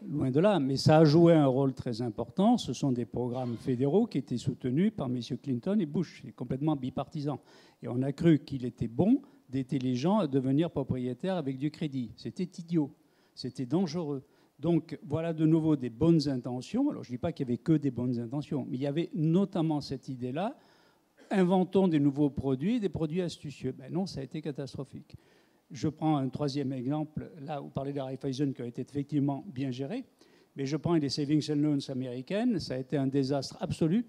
loin de là, mais ça a joué un rôle très important. Ce sont des programmes fédéraux qui étaient soutenus par M. Clinton et Bush. C'est complètement bipartisan. Et on a cru qu'il était bon d'aider les gens à devenir propriétaires avec du crédit. C'était idiot. C'était dangereux. Donc voilà de nouveau des bonnes intentions. Alors je ne dis pas qu'il n'y avait que des bonnes intentions, mais il y avait notamment cette idée-là. Inventons des nouveaux produits, des produits astucieux. Ben non, ça a été catastrophique. Je prends un troisième exemple, là, vous parlez des Raiffeisen qui ont été effectivement bien gérés, mais je prends les savings and loans américaines, ça a été un désastre absolu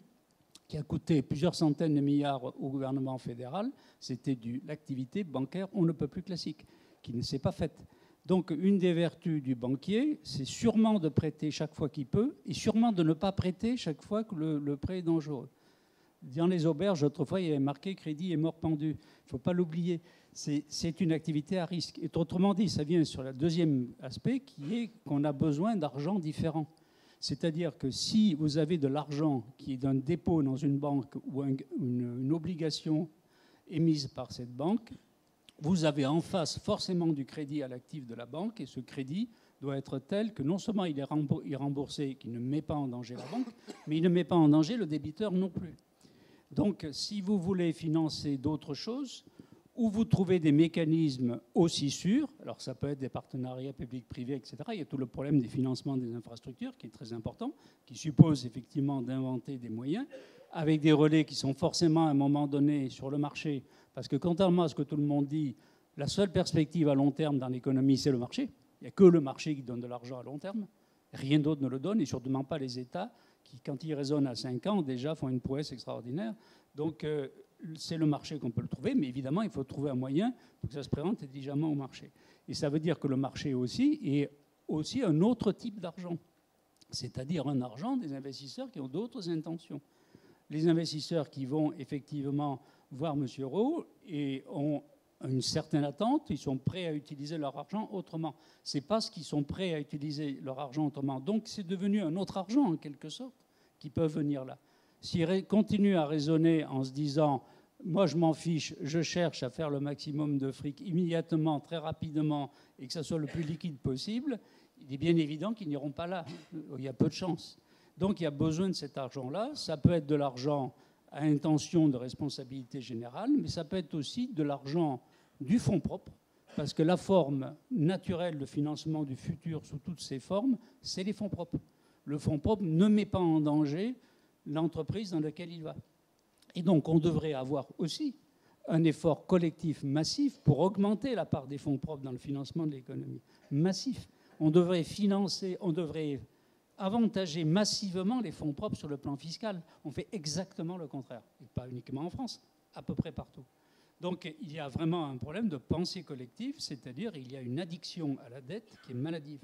qui a coûté plusieurs centaines de milliards au gouvernement fédéral. C'était l'activité bancaire on ne peut plus classique, qui ne s'est pas faite. Donc une des vertus du banquier, c'est sûrement de prêter chaque fois qu'il peut, et sûrement de ne pas prêter chaque fois que le prêt est dangereux. Dans les auberges, autrefois, il y avait marqué « crédit est mort pendu ». Il ne faut pas l'oublier. C'est une activité à risque. Et autrement dit, ça vient sur le deuxième aspect qui est qu'on a besoin d'argent différent. C'est-à-dire que si vous avez de l'argent qui est d'un dépôt dans une banque ou une obligation émise par cette banque, vous avez en face forcément du crédit à l'actif de la banque et ce crédit doit être tel que non seulement il est remboursé, qu'il ne met pas en danger la banque, mais il ne met pas en danger le débiteur non plus. Donc, si vous voulez financer d'autres choses, ou vous trouvez des mécanismes aussi sûrs, alors ça peut être des partenariats publics-privés, etc. Il y a tout le problème des financements des infrastructures qui est très important, qui suppose effectivement d'inventer des moyens, avec des relais qui sont forcément à un moment donné sur le marché, parce que contrairement à ce que tout le monde dit, la seule perspective à long terme dans l'économie, c'est le marché. Il n'y a que le marché qui donne de l'argent à long terme. Rien d'autre ne le donne, et surtout pas les États qui, quand ils raisonnent à 5 ans, déjà font une prouesse extraordinaire. Donc, c'est le marché qu'on peut le trouver, mais évidemment, il faut trouver un moyen pour que ça se présente intelligemment au marché. Et ça veut dire que le marché aussi est aussi un autre type d'argent, c'est-à-dire un argent des investisseurs qui ont d'autres intentions. Les investisseurs qui vont effectivement voir M. Rowe et ont une certaine attente, ils sont prêts à utiliser leur argent autrement. C'est parce qu'ils sont prêts à utiliser leur argent autrement. Donc c'est devenu un autre argent, en quelque sorte, qui peut venir là. S'ils continuent à raisonner en se disant « moi je m'en fiche, je cherche à faire le maximum de fric immédiatement, très rapidement, et que ça soit le plus liquide possible », il est bien évident qu'ils n'iront pas là. Il y a peu de chance. Donc il y a besoin de cet argent-là. Ça peut être de l'argent à intention de responsabilité générale, mais ça peut être aussi de l'argent du fonds propre, parce que la forme naturelle de financement du futur sous toutes ses formes, c'est les fonds propres. Le fonds propre ne met pas en danger l'entreprise dans laquelle il va. Et donc on devrait avoir aussi un effort collectif massif pour augmenter la part des fonds propres dans le financement de l'économie. Massif. On devrait financer, on devrait avantager massivement les fonds propres sur le plan fiscal. On fait exactement le contraire. Et pas uniquement en France, à peu près partout. Donc il y a vraiment un problème de pensée collective, c'est-à-dire il y a une addiction à la dette qui est maladive.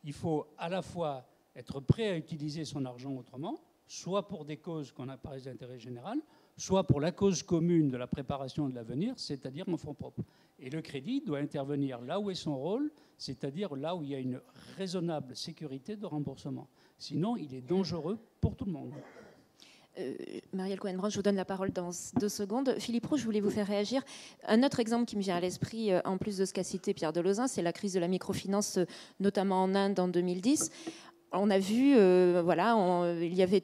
Il faut à la fois être prêt à utiliser son argent autrement, soit pour des causes qu'on appelle d'intérêt général, soit pour la cause commune de la préparation de l'avenir, c'est-à-dire en fonds propres. Et le crédit doit intervenir là où est son rôle, c'est-à-dire là où il y a une raisonnable sécurité de remboursement. Sinon, il est dangereux pour tout le monde. Marielle Cohen-Branch, je vous donne la parole dans 2 secondes. Philippe Roux, je voulais vous faire réagir. Un autre exemple qui me vient à l'esprit, en plus de ce qu'a cité Pierre Delezin, c'est la crise de la microfinance, notamment en Inde en 2010. On a vu, il y avait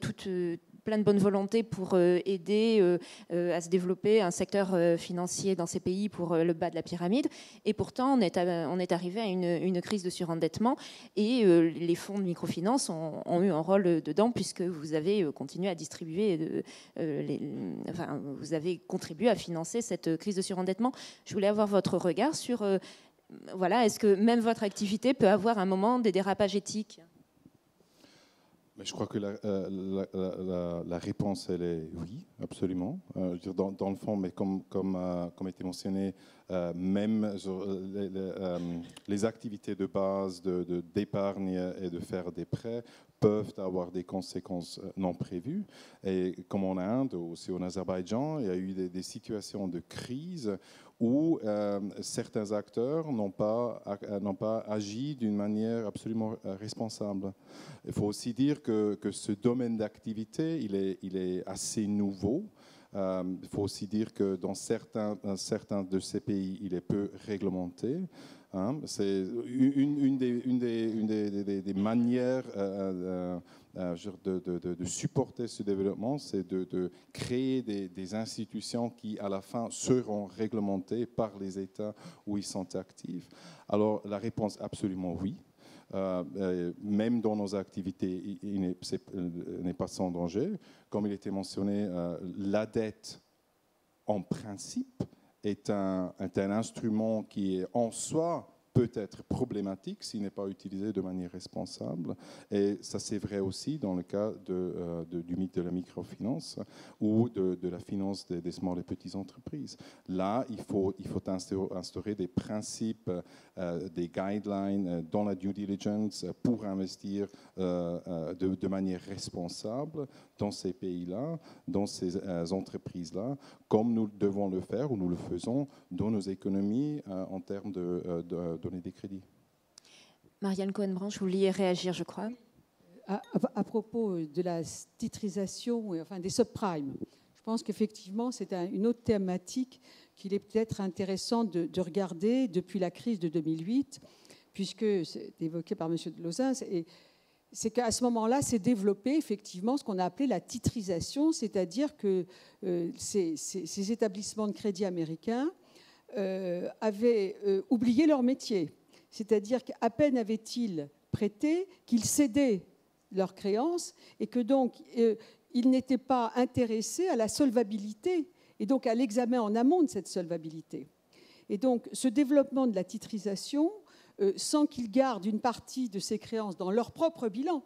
plein de bonne volonté pour aider à se développer un secteur financier dans ces pays pour le bas de la pyramide. Et pourtant, on est arrivé à une crise de surendettement et les fonds de microfinance ont eu un rôle dedans puisque vous avez continué à distribuer, vous avez contribué à financer cette crise de surendettement. Je voulais avoir votre regard sur, est-ce que même votre activité peut avoir un moment des dérapages éthiques ? Mais je crois que la réponse, elle est oui, absolument. Je veux dire, dans le fond, mais comme était mentionné, même les activités de base d'épargne et de faire des prêts peuvent avoir des conséquences non prévues. Et comme en Inde, aussi en Azerbaïdjan, il y a eu des situations de crise où certains acteurs n'ont pas agi d'une manière absolument responsable. Il faut aussi dire que ce domaine d'activité, il est assez nouveau. Il faut aussi dire que dans certains de ces pays, il est peu réglementé. C'est une des manières de supporter ce développement, c'est de créer des institutions qui, à la fin, seront réglementées par les États où ils sont actifs. Alors, la réponse, absolument oui. Même dans nos activités, il n'est pas sans danger. Comme il était mentionné, la dette, en principe, est un instrument qui est en soi peut être problématique s'il n'est pas utilisé de manière responsable. Et ça, c'est vrai aussi dans le cas du mythe de la microfinance ou de la finance des small et petites entreprises. Là, il faut instaurer des principes, des guidelines dans la due diligence pour investir de manière responsable dans ces pays-là, dans ces entreprises-là, comme nous devons le faire ou nous le faisons dans nos économies en termes de donner des crédits. Marianne Cohen-Branch, vous vouliez réagir, je crois. À propos de la titrisation, enfin des subprimes, je pense qu'effectivement, c'est une autre thématique qu'il est peut-être intéressant de regarder depuis la crise de 2008, puisque c'est évoqué par M. de Lauzun, c'est qu'à ce moment-là, s'est développé effectivement ce qu'on a appelé la titrisation, c'est-à-dire que ces établissements de crédit américains avaient oublié leur métier. C'est-à-dire qu'à peine avaient-ils prêté qu'ils cédaient leurs créances et que donc ils n'étaient pas intéressés à la solvabilité et donc à l'examen en amont de cette solvabilité. Et donc ce développement de la titrisation, sans qu'ils gardent une partie de ces créances dans leur propre bilan,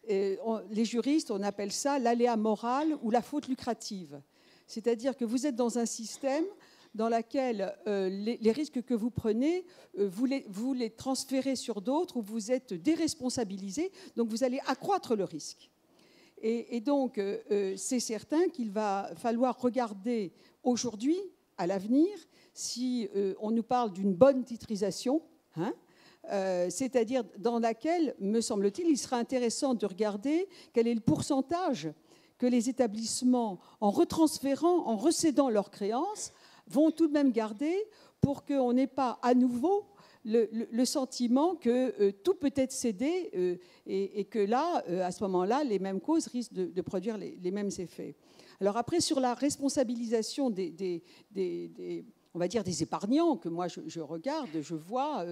les juristes, on appelle ça l'aléa moral ou la faute lucrative. C'est-à-dire que vous êtes dans un système dans lequel les risques que vous prenez, vous les transférez sur d'autres, où vous êtes déresponsabilisé, donc vous allez accroître le risque. Et donc, c'est certain qu'il va falloir regarder aujourd'hui, à l'avenir, si on nous parle d'une bonne titrisation, c'est-à-dire dans laquelle, me semble-t-il, il sera intéressant de regarder quel est le pourcentage que les établissements, en retransférant, en recédant leurs créances, vont tout de même garder pour qu'on n'ait pas à nouveau le sentiment que tout peut être cédé et que là, à ce moment-là, les mêmes causes risquent de produire les mêmes effets. Alors après, sur la responsabilisation on va dire des épargnants que moi je regarde, je vois,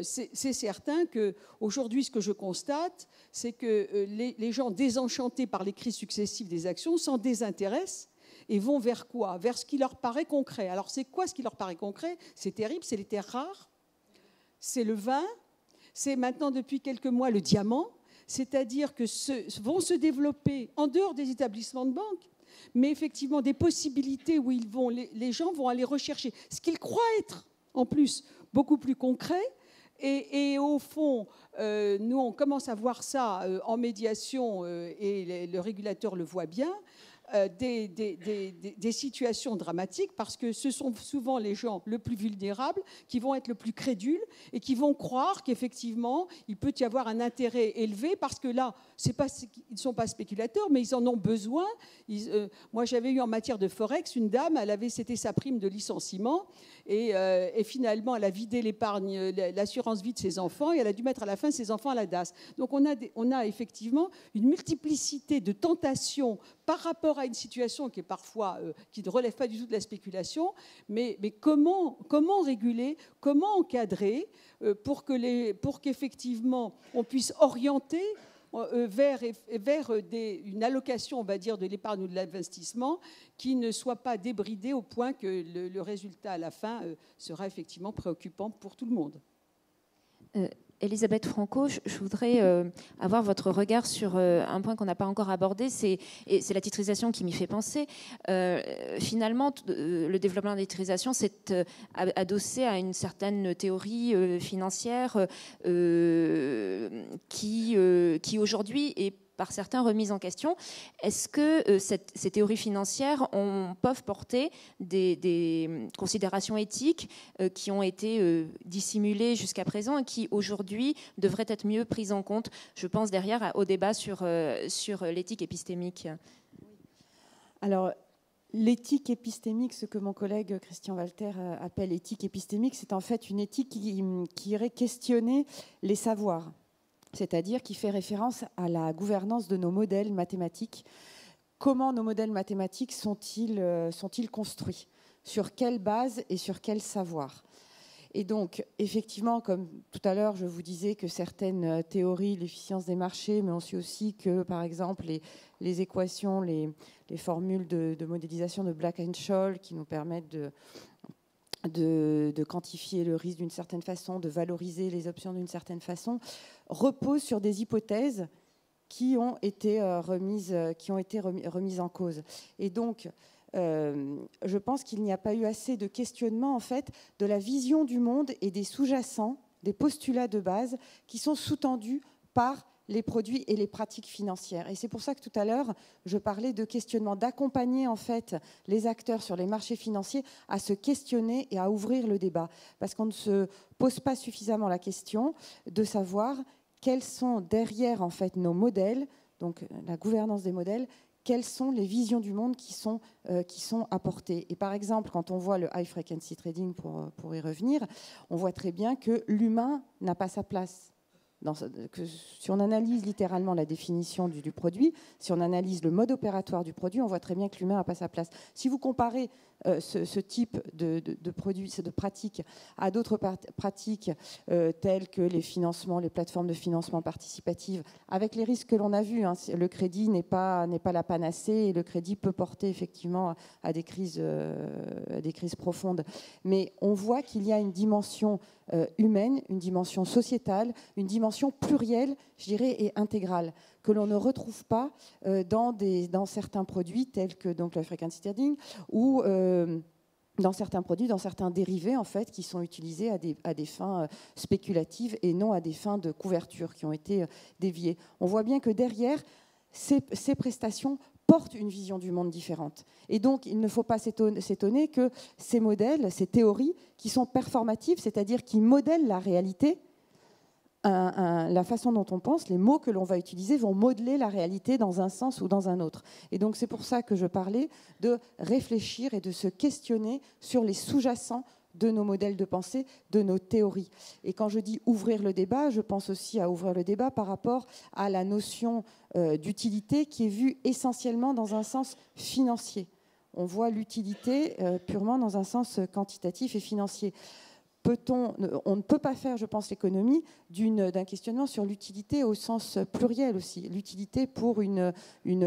c'est certain qu'aujourd'hui, ce que je constate, c'est que les gens désenchantés par les crises successives des actions s'en désintéressent et vont vers quoi? Vers ce qui leur paraît concret. Alors c'est quoi ce qui leur paraît concret? C'est terrible, c'est les terres rares, c'est le vin, c'est maintenant depuis quelques mois le diamant, c'est-à-dire que vont se développer en dehors des établissements de banque, mais effectivement des possibilités où les gens vont aller rechercher ce qu'ils croient être en plus beaucoup plus concret. Et au fond, nous on commence à voir ça en médiation et le régulateur le voit bien. Des situations dramatiques parce que ce sont souvent les gens le plus vulnérables qui vont être le plus crédules et qui vont croire qu'effectivement il peut y avoir un intérêt élevé parce que là, ils ne sont pas spéculateurs mais ils en ont besoin. Moi j'avais eu en matière de Forex une dame, c'était sa prime de licenciement et finalement elle a vidé l'épargne, l'assurance vie de ses enfants, et elle a dû mettre à la fin ses enfants à la DAS. Donc on a effectivement une multiplicité de tentations par rapport à une situation qui est parfois qui ne relève pas du tout de la spéculation, mais comment réguler, comment encadrer pour qu'effectivement on puisse orienter vers une allocation, on va dire, de l'épargne ou de l'investissement qui ne soit pas débridée au point que le résultat à la fin sera effectivement préoccupant pour tout le monde. Elisabeth Franco, je voudrais avoir votre regard sur un point qu'on n'a pas encore abordé, et c'est la titrisation qui m'y fait penser. Finalement, le développement de la titrisation s'est adossé à une certaine théorie financière qui aujourd'hui est par certains remise en question. Est-ce que ces théories financières peuvent porter des considérations éthiques qui ont été dissimulées jusqu'à présent et qui aujourd'hui devraient être mieux prises en compte? Je pense derrière au débat sur l'éthique épistémique. Alors, l'éthique épistémique, ce que mon collègue Christian Walter appelle éthique épistémique, c'est en fait une éthique qui irait questionner les savoirs, c'est-à-dire qui fait référence à la gouvernance de nos modèles mathématiques. Comment nos modèles mathématiques sont-ils construits? Sur quelle base et sur quel savoir? Et donc, effectivement, comme tout à l'heure, je vous disais que certaines théories, l'efficience des marchés, mais on sait aussi que, par exemple, les équations, les formules de modélisation de Black-Scholes qui nous permettent de quantifier le risque d'une certaine façon, de valoriser les options d'une certaine façon, reposent sur des hypothèses qui ont été remises en cause. Et donc, je pense qu'il n'y a pas eu assez de questionnement en fait de la vision du monde et des sous-jacents, des postulats de base qui sont sous-tendus par les produits et les pratiques financières. Et c'est pour ça que tout à l'heure, je parlais de questionnement, d'accompagner en fait les acteurs sur les marchés financiers à se questionner et à ouvrir le débat. Parce qu'on ne se pose pas suffisamment la question de savoir quels sont derrière en fait nos modèles, donc la gouvernance des modèles, quelles sont les visions du monde qui sont apportées. Et par exemple, quand on voit le high frequency trading, pour y revenir, on voit très bien que l'humain n'a pas sa place. Si on analyse littéralement la définition du produit, si on analyse le mode opératoire du produit, on voit très bien que l'humain n'a pas sa place. Si vous comparez ce type de produits, de pratiques, à d'autres pratiques telles que les financements, les plateformes de financement participatives, avec les risques que l'on a vus, hein, le crédit n'est pas la panacée et le crédit peut porter effectivement à des crises profondes. Mais on voit qu'il y a une dimension humaine, une dimension sociétale, une dimension plurielle, je dirais, et intégrale, que l'on ne retrouve pas dans certains produits tels que donc, le frequency trading ou dans certains produits, dans certains dérivés en fait, qui sont utilisés à des fins spéculatives et non à des fins de couverture qui ont été déviées. On voit bien que derrière ces prestations portent une vision du monde différente. Et donc, il ne faut pas s'étonner que ces modèles, ces théories qui sont performatives, c'est-à-dire qui modèlent la réalité, la façon dont on pense, les mots que l'on va utiliser vont modeler la réalité dans un sens ou dans un autre. Et donc, c'est pour ça que je parlais de réfléchir et de se questionner sur les sous-jacents de nos modèles de pensée, de nos théories. Et quand je dis ouvrir le débat, je pense aussi à ouvrir le débat par rapport à la notion d'utilité qui est vue essentiellement dans un sens financier. On voit l'utilité purement dans un sens quantitatif et financier. On ne peut pas faire, je pense, l'économie d'un questionnement sur l'utilité au sens pluriel aussi. L'utilité pour une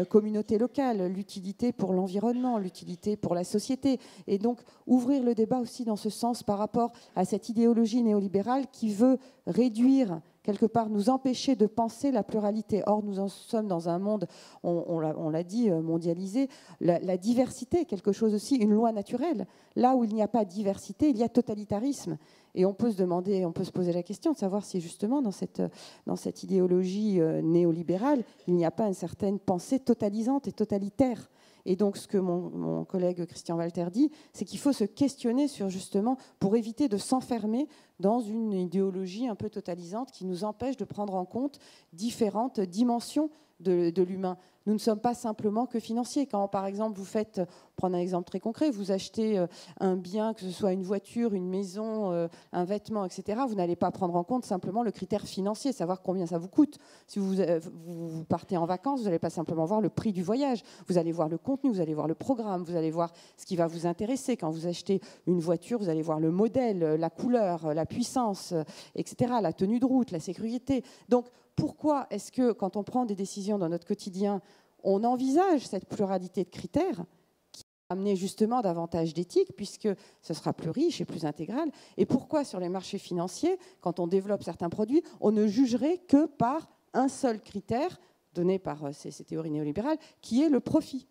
communauté locale, l'utilité pour l'environnement, l'utilité pour la société. Et donc, ouvrir le débat aussi dans ce sens par rapport à cette idéologie néolibérale qui veut réduire, quelque part, nous empêcher de penser la pluralité. Or, nous en sommes dans un monde, on l'a dit, mondialisé. La diversité est quelque chose aussi, une loi naturelle. Là où il n'y a pas de diversité, il y a totalitarisme. Et on peut se poser la question de savoir si justement dans cette idéologie néolibérale, il n'y a pas une certaine pensée totalisante et totalitaire. Et donc ce que mon collègue Christian Walter dit, c'est qu'il faut se questionner sur justement, pour éviter de s'enfermer dans une idéologie un peu totalisante qui nous empêche de prendre en compte différentes dimensions de l'humain. Nous ne sommes pas simplement que financiers. Quand, par exemple, vous faites, prendre un exemple très concret, vous achetez un bien, que ce soit une voiture, une maison, un vêtement, etc., vous n'allez pas prendre en compte simplement le critère financier, savoir combien ça vous coûte. Si vous partez en vacances, vous n'allez pas simplement voir le prix du voyage. Vous allez voir le contenu, vous allez voir le programme, vous allez voir ce qui va vous intéresser. Quand vous achetez une voiture, vous allez voir le modèle, la couleur, la puissance, etc., la tenue de route, la sécurité. Donc, pourquoi est-ce que, quand on prend des décisions dans notre quotidien, on envisage cette pluralité de critères qui va amener justement davantage d'éthique, puisque ce sera plus riche et plus intégral? Et pourquoi, sur les marchés financiers, quand on développe certains produits, on ne jugerait que par un seul critère donné par ces théories néolibérales, qui est le profit?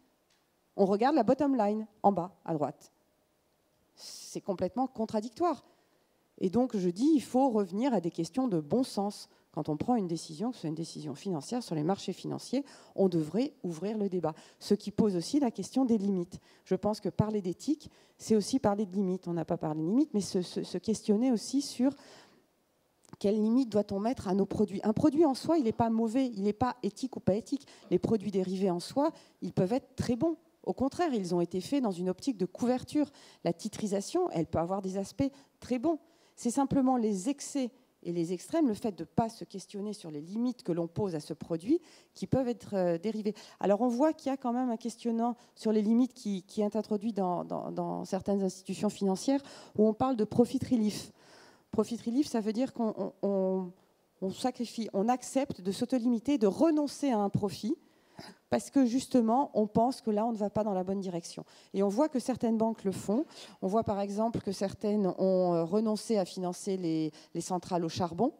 On regarde la bottom line, en bas, à droite. C'est complètement contradictoire. Et donc, je dis, il faut revenir à des questions de bon sens. Quand on prend une décision, que ce soit une décision financière sur les marchés financiers, on devrait ouvrir le débat. Ce qui pose aussi la question des limites. Je pense que parler d'éthique, c'est aussi parler de limites. On n'a pas parlé de limites, mais se questionner aussi sur quelles limites doit-on mettre à nos produits. Un produit en soi, il n'est pas mauvais, il n'est pas éthique ou pas éthique. Les produits dérivés en soi, ils peuvent être très bons. Au contraire, ils ont été faits dans une optique de couverture. La titrisation, elle peut avoir des aspects très bons. C'est simplement les excès et les extrêmes, le fait de ne pas se questionner sur les limites que l'on pose à ce produit, qui peuvent être dérivés. Alors on voit qu'il y a quand même un questionnement sur les limites qui est introduit dans certaines institutions financières, où on parle de profit relief. Profit relief, ça veut dire qu'on sacrifie, on accepte de s'autolimiter, de renoncer à un profit, parce que justement, on pense que là, on ne va pas dans la bonne direction. Et on voit que certaines banques le font. On voit par exemple que certaines ont renoncé à financer les centrales au charbon.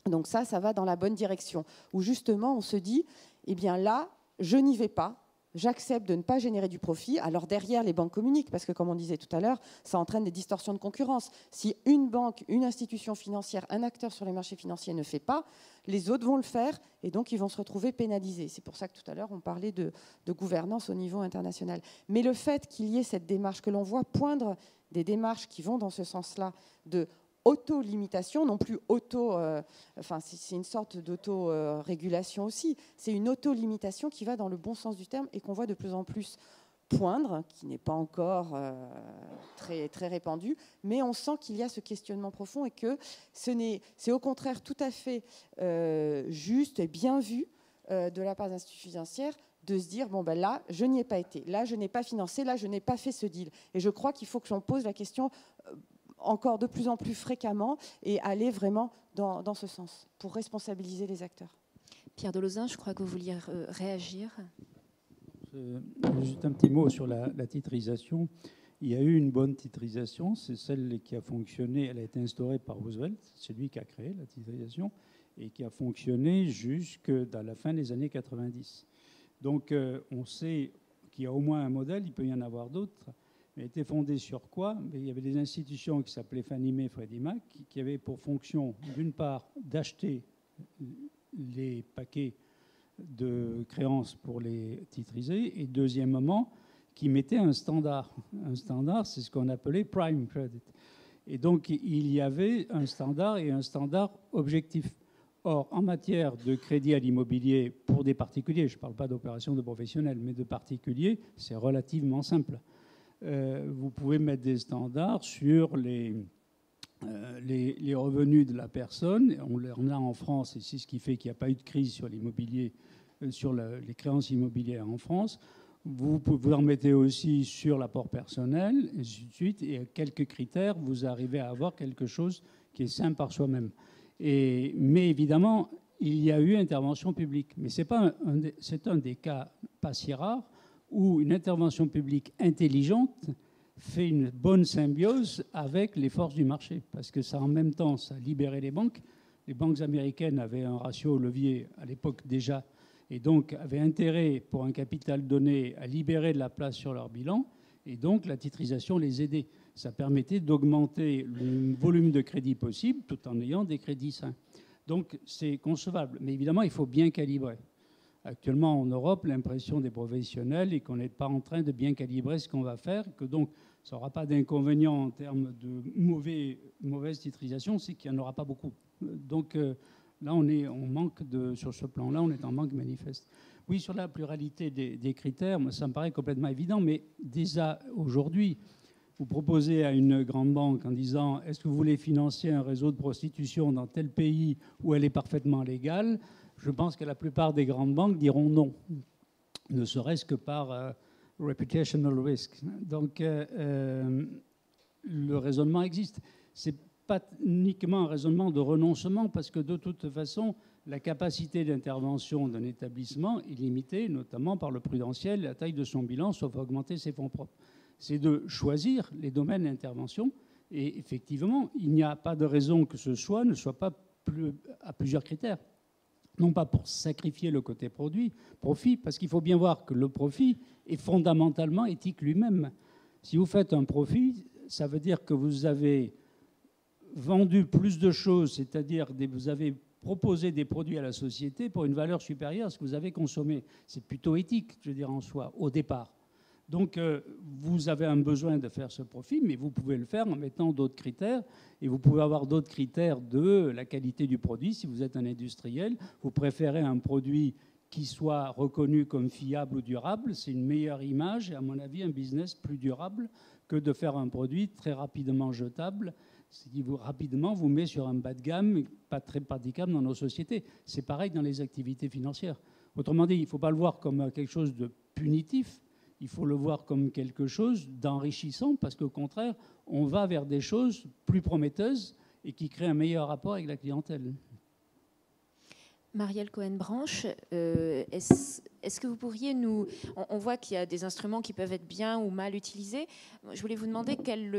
Donc ça va dans la bonne direction. Où justement, on se dit, eh bien là, je n'y vais pas. J'accepte de ne pas générer du profit. Alors derrière, les banques communiquent, parce que comme on disait tout à l'heure, ça entraîne des distorsions de concurrence. Si une banque, une institution financière, un acteur sur les marchés financiers ne fait pas, les autres vont le faire, et donc ils vont se retrouver pénalisés. C'est pour ça que tout à l'heure, on parlait de gouvernance au niveau international. Mais le fait qu'il y ait cette démarche, que l'on voit poindre des démarches qui vont dans ce sens-là, de auto-limitation, non plus c'est une sorte d'auto-régulation aussi. C'est une auto-limitation qui va dans le bon sens du terme et qu'on voit de plus en plus poindre, qui n'est pas encore très, très répandu, mais on sent qu'il y a ce questionnement profond et que c'est au contraire tout à fait juste et bien vu de la part des institutions financières de se dire, bon ben là, je n'y ai pas été, là, je n'ai pas financé, là, je n'ai pas fait ce deal. Et je crois qu'il faut que l'on pose la question encore de plus en plus fréquemment et aller vraiment dans ce sens pour responsabiliser les acteurs. Pierre Delozin, je crois que vous vouliez réagir. Juste un petit mot sur la titrisation. Il y a eu une bonne titrisation, c'est celle qui a fonctionné, elle a été instaurée par Roosevelt, c'est lui qui a créé la titrisation, et qui a fonctionné jusque dans la fin des années 90. Donc on sait qu'il y a au moins un modèle, il peut y en avoir d'autres. Elle était fondée sur quoi? Il y avait des institutions qui s'appelaient Fannie Mae, Freddie Mac, qui avaient pour fonction, d'une part, d'acheter les paquets de créances pour les titriser, et deuxièmement, qui mettaient un standard. Un standard, c'est ce qu'on appelait prime credit. Et donc, il y avait un standard et un standard objectif. Or, en matière de crédit à l'immobilier pour des particuliers, je ne parle pas d'opérations de professionnels, mais de particuliers, c'est relativement simple. Vous pouvez mettre des standards sur les revenus de la personne. On en a en France, et c'est ce qui fait qu'il n'y a pas eu de crise sur l'immobilier, sur les créances immobilières en France. Vous en mettez aussi sur l'apport personnel, et ainsi de suite. Et à quelques critères, vous arrivez à avoir quelque chose qui est sain par soi-même. Mais évidemment, il y a eu intervention publique. Mais c'est un des cas pas si rares où une intervention publique intelligente fait une bonne symbiose avec les forces du marché. Parce que ça, en même temps, ça a libéré les banques. Les banques américaines avaient un ratio levier à l'époque déjà, et donc avaient intérêt, pour un capital donné, à libérer de la place sur leur bilan. Et donc, la titrisation les aidait. Ça permettait d'augmenter le volume de crédit possible tout en ayant des crédits sains. Donc, c'est concevable. Mais évidemment, il faut bien calibrer. Actuellement, en Europe, l'impression des professionnels est qu'on n'est pas en train de bien calibrer ce qu'on va faire, que donc ça n'aura pas d'inconvénient en termes de mauvaise titrisation, c'est qu'il n'y en aura pas beaucoup. Donc, Là, on manque sur ce plan-là, on est en manque manifeste. Oui, sur la pluralité des critères, moi, ça me paraît complètement évident, mais déjà aujourd'hui, vous proposez à une grande banque en disant « Est-ce que vous voulez financer un réseau de prostitution dans tel pays où elle est parfaitement légale ?» Je pense que la plupart des grandes banques diront non, ne serait-ce que par reputational risk. Donc, le raisonnement existe. Ce n'est pas uniquement un raisonnement de renoncement, parce que de toute façon, la capacité d'intervention d'un établissement est limitée, notamment par le prudentiel, la taille de son bilan, sauf augmenter ses fonds propres. C'est de choisir les domaines d'intervention. Et effectivement, il n'y a pas de raison que ce choix ne soit pas à plusieurs critères. Non pas pour sacrifier le côté profit, parce qu'il faut bien voir que le profit est fondamentalement éthique lui-même. Si vous faites un profit, ça veut dire que vous avez vendu plus de choses, c'est-à-dire vous avez proposé des produits à la société pour une valeur supérieure à ce que vous avez consommé. C'est plutôt éthique, je veux dire, en soi, au départ. Donc, vous avez un besoin de faire ce profit, mais vous pouvez le faire en mettant d'autres critères. Et vous pouvez avoir d'autres critères de la qualité du produit. Si vous êtes un industriel, vous préférez un produit qui soit reconnu comme fiable ou durable. C'est une meilleure image et, à mon avis, un business plus durable que de faire un produit très rapidement jetable, ce qui rapidement vous met sur un bas de gamme, pas très praticable dans nos sociétés. C'est pareil dans les activités financières. Autrement dit, il ne faut pas le voir comme quelque chose de punitif. Il faut le voir comme quelque chose d'enrichissant, parce qu'au contraire, on va vers des choses plus prometteuses et qui créent un meilleur rapport avec la clientèle. Marielle Cohen-Branche, est-ce que vous pourriez nous... On voit qu'il y a des instruments qui peuvent être bien ou mal utilisés. Je voulais vous demander quels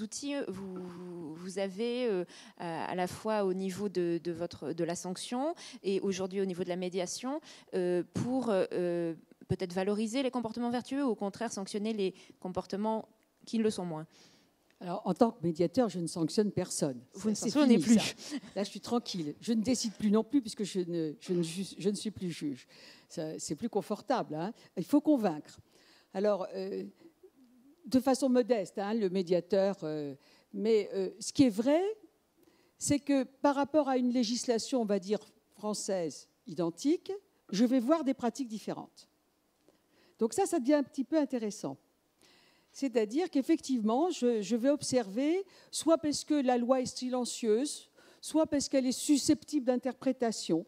outils vous avez à la fois au niveau de la sanction et aujourd'hui au niveau de la médiation pour peut-être valoriser les comportements vertueux ou au contraire sanctionner les comportements qui le sont moins. Alors, en tant que médiateur, je ne sanctionne personne. Vous ne sanctionnez plus. Ça. Là, je suis tranquille. Je ne décide plus non plus, puisque je ne suis plus juge. C'est plus confortable. Hein. Il faut convaincre. Alors, de façon modeste, hein, le médiateur. Mais ce qui est vrai, c'est que par rapport à une législation, on va dire, française identique, je vais voir des pratiques différentes. Donc ça devient un petit peu intéressant. C'est-à-dire qu'effectivement, je vais observer, soit parce que la loi est silencieuse, soit parce qu'elle est susceptible d'interprétation,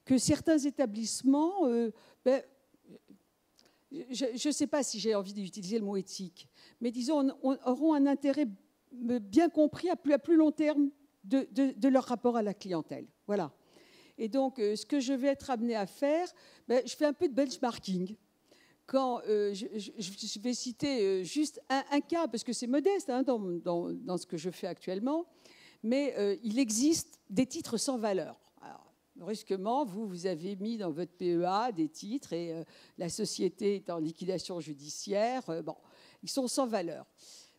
que certains établissements, je ne sais pas si j'ai envie d'utiliser le mot éthique, mais disons, auront un intérêt bien compris à plus long terme de leur rapport à la clientèle. Voilà. Et donc, ce que je vais être amené à faire, je fais un peu de benchmarking. Quand je vais citer juste un cas, parce que c'est modeste hein, dans ce que je fais actuellement, mais il existe des titres sans valeur. Alors, brusquement, vous avez mis dans votre PEA des titres et la société est en liquidation judiciaire. Bon, ils sont sans valeur.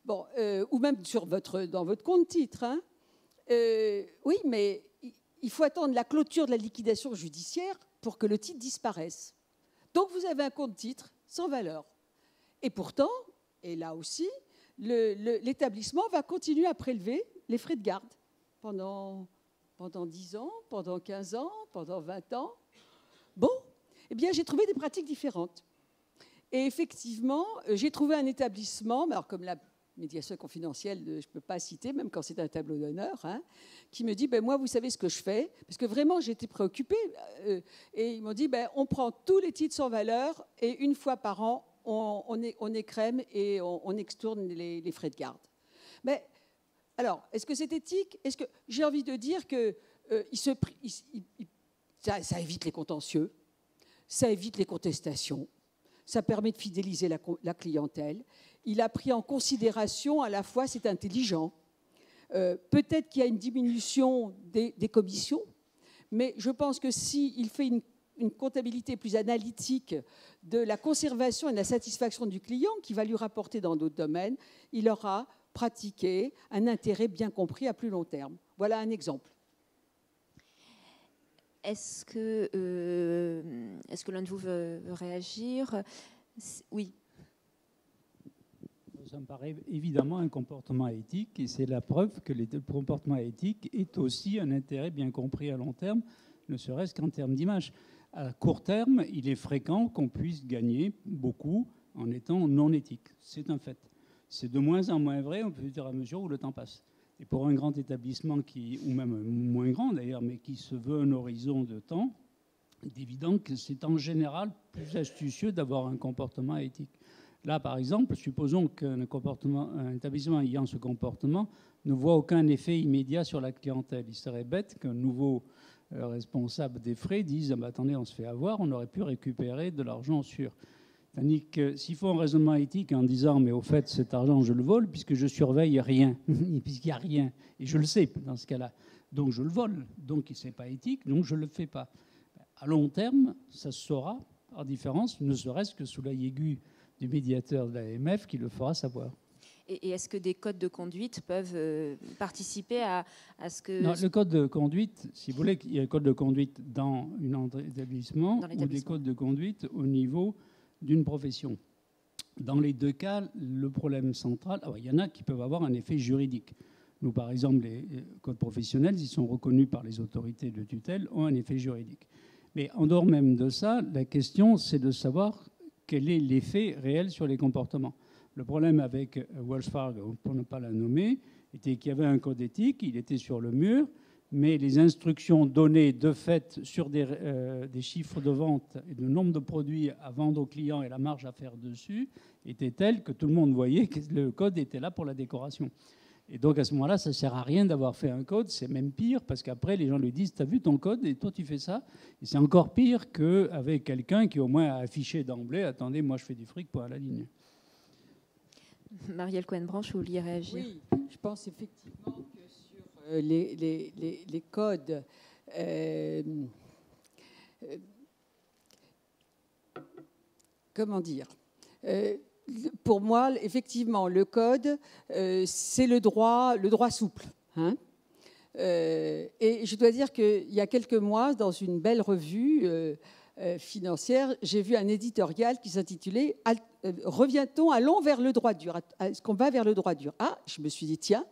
Bon, ou même dans votre compte titre. Hein. Oui, mais il faut attendre la clôture de la liquidation judiciaire pour que le titre disparaisse. Donc, vous avez un compte titre sans valeur. Et pourtant, et là aussi, l'établissement va continuer à prélever les frais de garde pendant 10 ans, pendant 15 ans, pendant 20 ans. Bon, eh bien, j'ai trouvé des pratiques différentes. Et effectivement, j'ai trouvé un établissement, alors comme la médiation confidentielle, je ne peux pas citer, même quand c'est un tableau d'honneur, hein, qui me dit, moi, vous savez ce que je fais, parce que vraiment, j'étais préoccupée. Et ils m'ont dit, on prend tous les titres sans valeur, et une fois par an, on écrème et on extourne les frais de garde. Mais alors, est-ce que c'est éthique? Est-ce que j'ai envie de dire que ça évite les contentieux, ça évite les contestations, ça permet de fidéliser la clientèle. Il a pris en considération, à la fois, c'est intelligent. Peut-être qu'il y a une diminution des commissions, mais je pense que s'il fait une comptabilité plus analytique de la conservation et de la satisfaction du client, qui va lui rapporter dans d'autres domaines, il aura pratiqué un intérêt bien compris à plus long terme. Voilà un exemple. Est-ce que l'un de vous veut réagir? Oui. ça me paraît évidemment un comportement éthique, et c'est la preuve que le comportement éthique est aussi un intérêt bien compris à long terme, ne serait-ce qu'en termes d'image. À court terme, il est fréquent qu'on puisse gagner beaucoup en étant non éthique. C'est un fait. C'est de moins en moins vrai, on peut dire, à mesure où le temps passe. Et pour un grand établissement, ou même moins grand d'ailleurs, mais qui se veut un horizon de temps, il est évident que c'est en général plus astucieux d'avoir un comportement éthique. Là, par exemple, supposons qu'un établissement ayant ce comportement ne voit aucun effet immédiat sur la clientèle. Il serait bête qu'un nouveau responsable des frais dise « Attendez, on se fait avoir, on aurait pu récupérer de l'argent sur ». Tandis que s'il faut un raisonnement éthique en disant « Mais au fait, cet argent, je le vole puisque je surveille rien, puisqu'il n'y a rien. Et je le sais dans ce cas-là. Donc je le vole. Donc ce n'est pas éthique, donc je ne le fais pas. » À long terme, ça se saura, par différence, ne serait-ce que sous l'œil aigu du médiateur de l'AMF qui le fera savoir. Et est-ce que des codes de conduite peuvent participer à ce que... Non, le code de conduite, si vous voulez, il y a un code de conduite dans un établissement ou des codes de conduite au niveau d'une profession. Dans les deux cas, le problème central, il y en a qui peuvent avoir un effet juridique. Nous, par exemple, les codes professionnels, ils sont reconnus par les autorités de tutelle, ont un effet juridique. Mais en dehors même de ça, la question, c'est de savoir quel est l'effet réel sur les comportements. Le problème avec Wells Fargo, pour ne pas la nommer, était qu'il y avait un code éthique, il était sur le mur, mais les instructions données de fait sur des chiffres de vente et le nombre de produits à vendre aux clients et la marge à faire dessus étaient telles que tout le monde voyait que le code était là pour la décoration. Et donc à ce moment-là, ça ne sert à rien d'avoir fait un code, c'est même pire, parce qu'après les gens lui disent « T'as vu ton code et toi tu fais ça ?» Et c'est encore pire qu'avec quelqu'un qui au moins a affiché d'emblée « Attendez, moi je fais du fric pour à la ligne ». Marielle Cohen-Branche, vous vouliez réagir? Oui, je pense effectivement que sur les codes, comment dire, pour moi, effectivement, le code, c'est le droit souple. Hein, et je dois dire qu'il y a quelques mois, dans une belle revue financière, j'ai vu un éditorial qui s'intitulait « Revient-on, allons vers le droit dur ?» Est-ce qu'on va vers le droit dur? Ah, je me suis dit, tiens,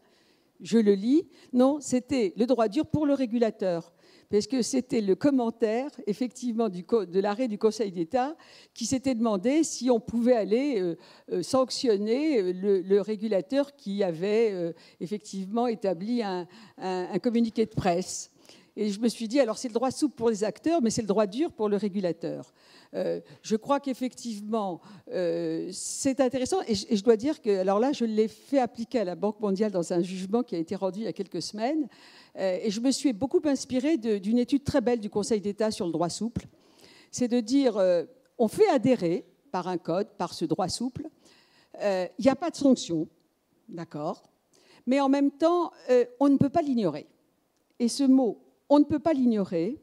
je le lis. Non, c'était le droit dur pour le régulateur. Parce que c'était le commentaire, effectivement, de l'arrêt du Conseil d'État qui s'était demandé si on pouvait aller sanctionner le régulateur qui avait effectivement établi un communiqué de presse. Et je me suis dit, alors c'est le droit souple pour les acteurs, mais c'est le droit dur pour le régulateur. Je crois qu'effectivement, c'est intéressant. Et je dois dire que, alors là, je l'ai fait appliquer à la Banque mondiale dans un jugement qui a été rendu il y a quelques semaines. Et je me suis beaucoup inspirée d'une étude très belle du Conseil d'État sur le droit souple. C'est de dire, on fait adhérer par un code, par ce droit souple. Il n'y a pas de sanction, d'accord, mais en même temps, on ne peut pas l'ignorer. Et ce mot, on ne peut pas l'ignorer,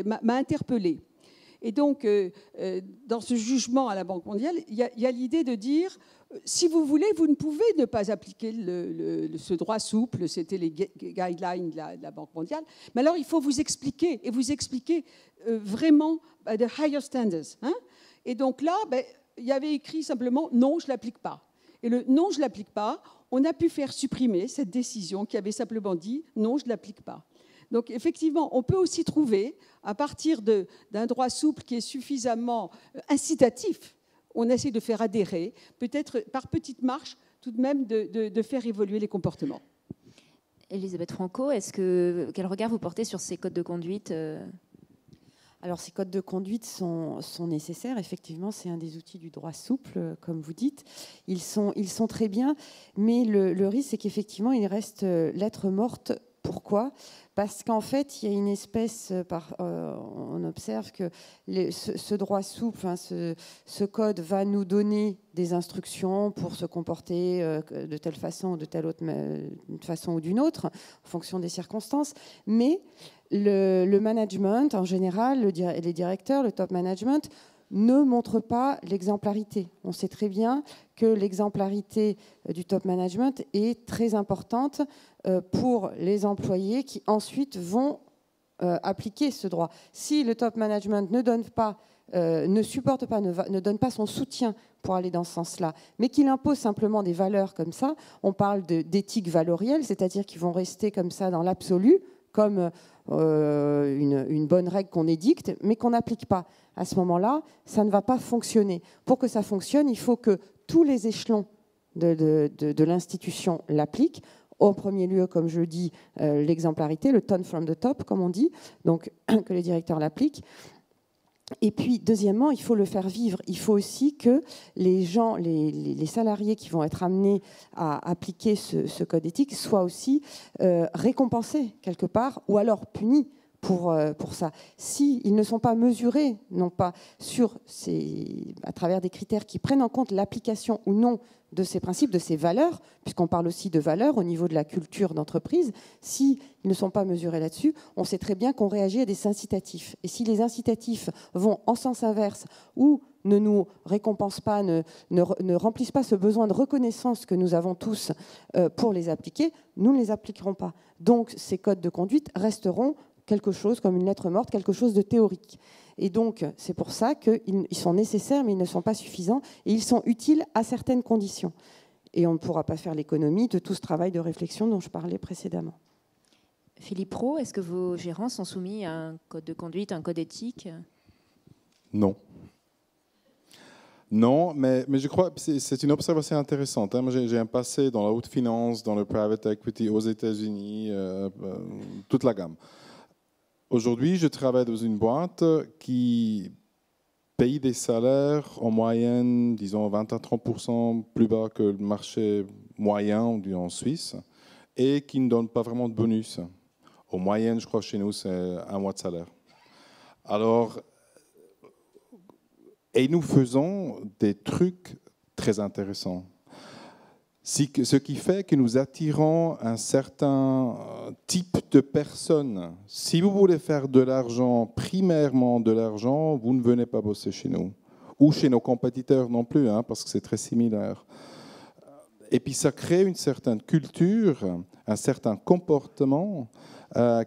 m'a interpellée. Et donc, dans ce jugement à la Banque mondiale, il y a l'idée de dire, si vous voulez, vous ne pouvez ne pas appliquer ce droit souple, c'était les guidelines de la Banque mondiale, mais alors il faut vous expliquer, et vous expliquer vraiment the higher standards. Hein. Et donc là, il y avait écrit simplement « non, je ne l'applique pas ». Et le « non, je ne l'applique pas », on a pu faire supprimer cette décision qui avait simplement dit « non, je ne l'applique pas ». Donc effectivement, on peut aussi trouver, à partir d'un droit souple qui est suffisamment incitatif, on essaie de faire adhérer, peut-être par petites marches, tout de même de faire évoluer les comportements. Elisabeth Franco, quel regard vous portez sur ces codes de conduite? Alors, ces codes de conduite sont nécessaires. Effectivement, c'est un des outils du droit souple, comme vous dites. Ils sont très bien, mais le risque, c'est qu'effectivement, il reste lettre morte. Pourquoi ? Parce qu'en fait, il y a une espèce, on observe que ce droit souple, ce code va nous donner des instructions pour se comporter de telle façon ou de telle autre façon ou d'une autre, en fonction des circonstances. Mais le management, en général, les directeurs, le top management, ne montre pas l'exemplarité. On sait très bien que l'exemplarité du top management est très importante pour les employés qui ensuite vont appliquer ce droit. Si le top management ne donne pas ne supporte pas, ne donne pas son soutien pour aller dans ce sens-là, mais qu'il impose simplement des valeurs comme ça, on parle d'éthique valorielle, c'est-à-dire qu'ils vont rester comme ça dans l'absolu, comme une bonne règle qu'on édicte, mais qu'on n'applique pas. À ce moment-là, ça ne va pas fonctionner. Pour que ça fonctionne, il faut que tous les échelons de l'institution l'appliquent. Au premier lieu, comme je dis, l'exemplarité, le tone from the top, comme on dit, donc que les directeurs l'appliquent. Et puis, deuxièmement, il faut le faire vivre. Il faut aussi que les gens, les salariés qui vont être amenés à appliquer ce code éthique soient aussi récompensés quelque part, ou alors punis pour ça. S'ils ne sont pas mesurés, non pas à travers des critères qui prennent en compte l'application ou non de ces principes, de ces valeurs, puisqu'on parle aussi de valeurs au niveau de la culture d'entreprise, s'ils ne sont pas mesurés là-dessus, on sait très bien qu'on réagit à des incitatifs. Et si les incitatifs vont en sens inverse ou ne nous récompensent pas, ne remplissent pas ce besoin de reconnaissance que nous avons tous pour les appliquer, nous ne les appliquerons pas. Donc ces codes de conduite resteront quelque chose comme une lettre morte, quelque chose de théorique. Et donc, c'est pour ça qu'ils sont nécessaires, mais ils ne sont pas suffisants, et ils sont utiles à certaines conditions. Et on ne pourra pas faire l'économie de tout ce travail de réflexion dont je parlais précédemment. Philippe Roux, est-ce que vos gérants sont soumis à un code de conduite, un code éthique? Non. Non, mais je crois que c'est une observation intéressante. Moi, j'ai un passé dans la haute finance, dans le private equity aux États-Unis, toute la gamme. Aujourd'hui, je travaille dans une boîte qui paye des salaires en moyenne, disons 20 à 30% plus bas que le marché moyen en Suisse et qui ne donne pas vraiment de bonus. En moyenne, je crois que chez nous, c'est 1 mois de salaire. Alors, et nous faisons des trucs très intéressants. Ce qui fait que nous attirons un certain type de personnes. Si vous voulez faire de l'argent, primairement de l'argent, vous ne venez pas bosser chez nous. Ou chez nos compétiteurs non plus, parce que c'est très similaire. Et puis ça crée une certaine culture, un certain comportement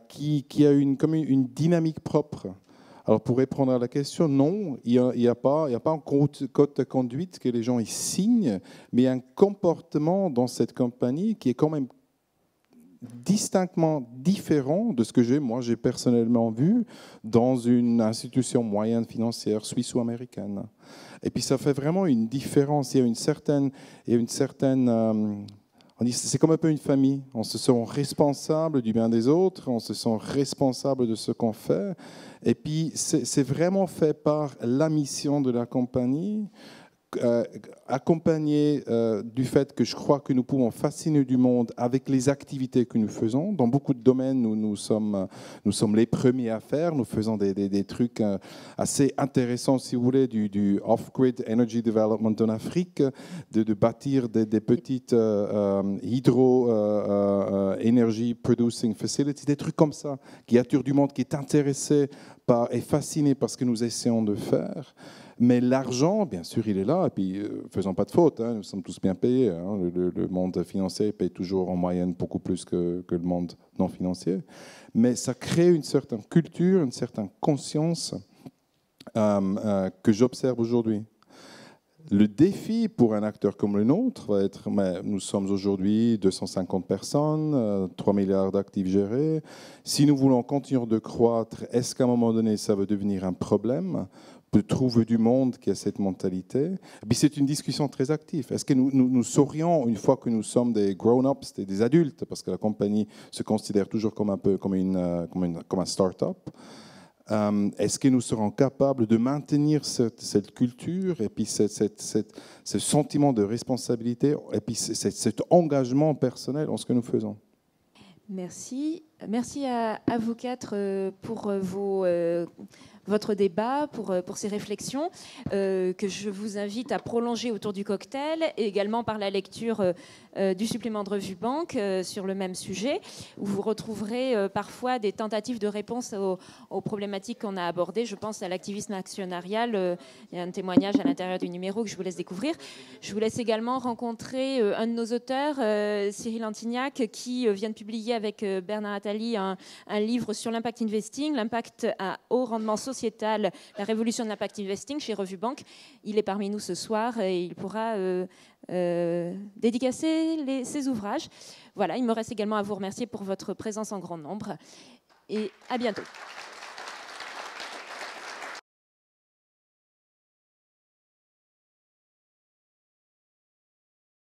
qui a comme une dynamique propre. Alors, pour répondre à la question, non, il n'y a pas un code de conduite que les gens y signent, mais un comportement dans cette compagnie qui est quand même distinctement différent de ce que j'ai personnellement vu dans une institution moyenne financière suisse ou américaine. Et puis, ça fait vraiment une différence. Il y a une certaine on dit c'est comme un peu une famille. On se sent responsable du bien des autres, on se sent responsable de ce qu'on fait. Et puis, c'est vraiment fait par la mission de la compagnie, accompagné du fait que je crois que nous pouvons fasciner du monde avec les activités que nous faisons. Dans beaucoup de domaines, nous sommes les premiers à faire. Nous faisons des trucs assez intéressants, si vous voulez, du off-grid energy development en Afrique, de bâtir des petites hydro-energy producing facilities, des trucs comme ça, qui attirent du monde, qui est intéressé et fasciné par ce que nous essayons de faire. Mais l'argent, bien sûr, il est là. Et puis, faisons pas de faute, nous sommes tous bien payés. Le monde financier paye toujours en moyenne beaucoup plus que le monde non financier. Mais ça crée une certaine culture, une certaine conscience que j'observe aujourd'hui. Le défi pour un acteur comme le nôtre va être, nous sommes aujourd'hui 250 personnes, 3 milliards d'actifs gérés. Si nous voulons continuer de croître, est-ce qu'à un moment donné, ça va devenir un problème de trouver du monde qui a cette mentalité? Et puis c'est une discussion très active. Est-ce que nous saurions, une fois que nous sommes des grown-ups, des adultes, parce que la compagnie se considère toujours comme un start-up, est-ce que nous serons capables de maintenir cette culture et puis ce sentiment de responsabilité et puis cet engagement personnel en ce que nous faisons? Merci. Merci à vous quatre pour votre débat, pour ces réflexions que je vous invite à prolonger autour du cocktail et également par la lecture du supplément de Revue Banque sur le même sujet, où vous retrouverez parfois des tentatives de réponse aux problématiques qu'on a abordées. Je pense à l'activisme actionnarial. Il y a un témoignage à l'intérieur du numéro que je vous laisse découvrir. Je vous laisse également rencontrer un de nos auteurs, Cyril Antignac, qui vient de publier avec Bernard Attali un livre sur l'impact investing, l'impact à haut rendement sociétal, la révolution de l'impact investing chez Revue Banque. Il est parmi nous ce soir et il pourra dédicacer ses ouvrages. Voilà, il me reste également à vous remercier pour votre présence en grand nombre et à bientôt.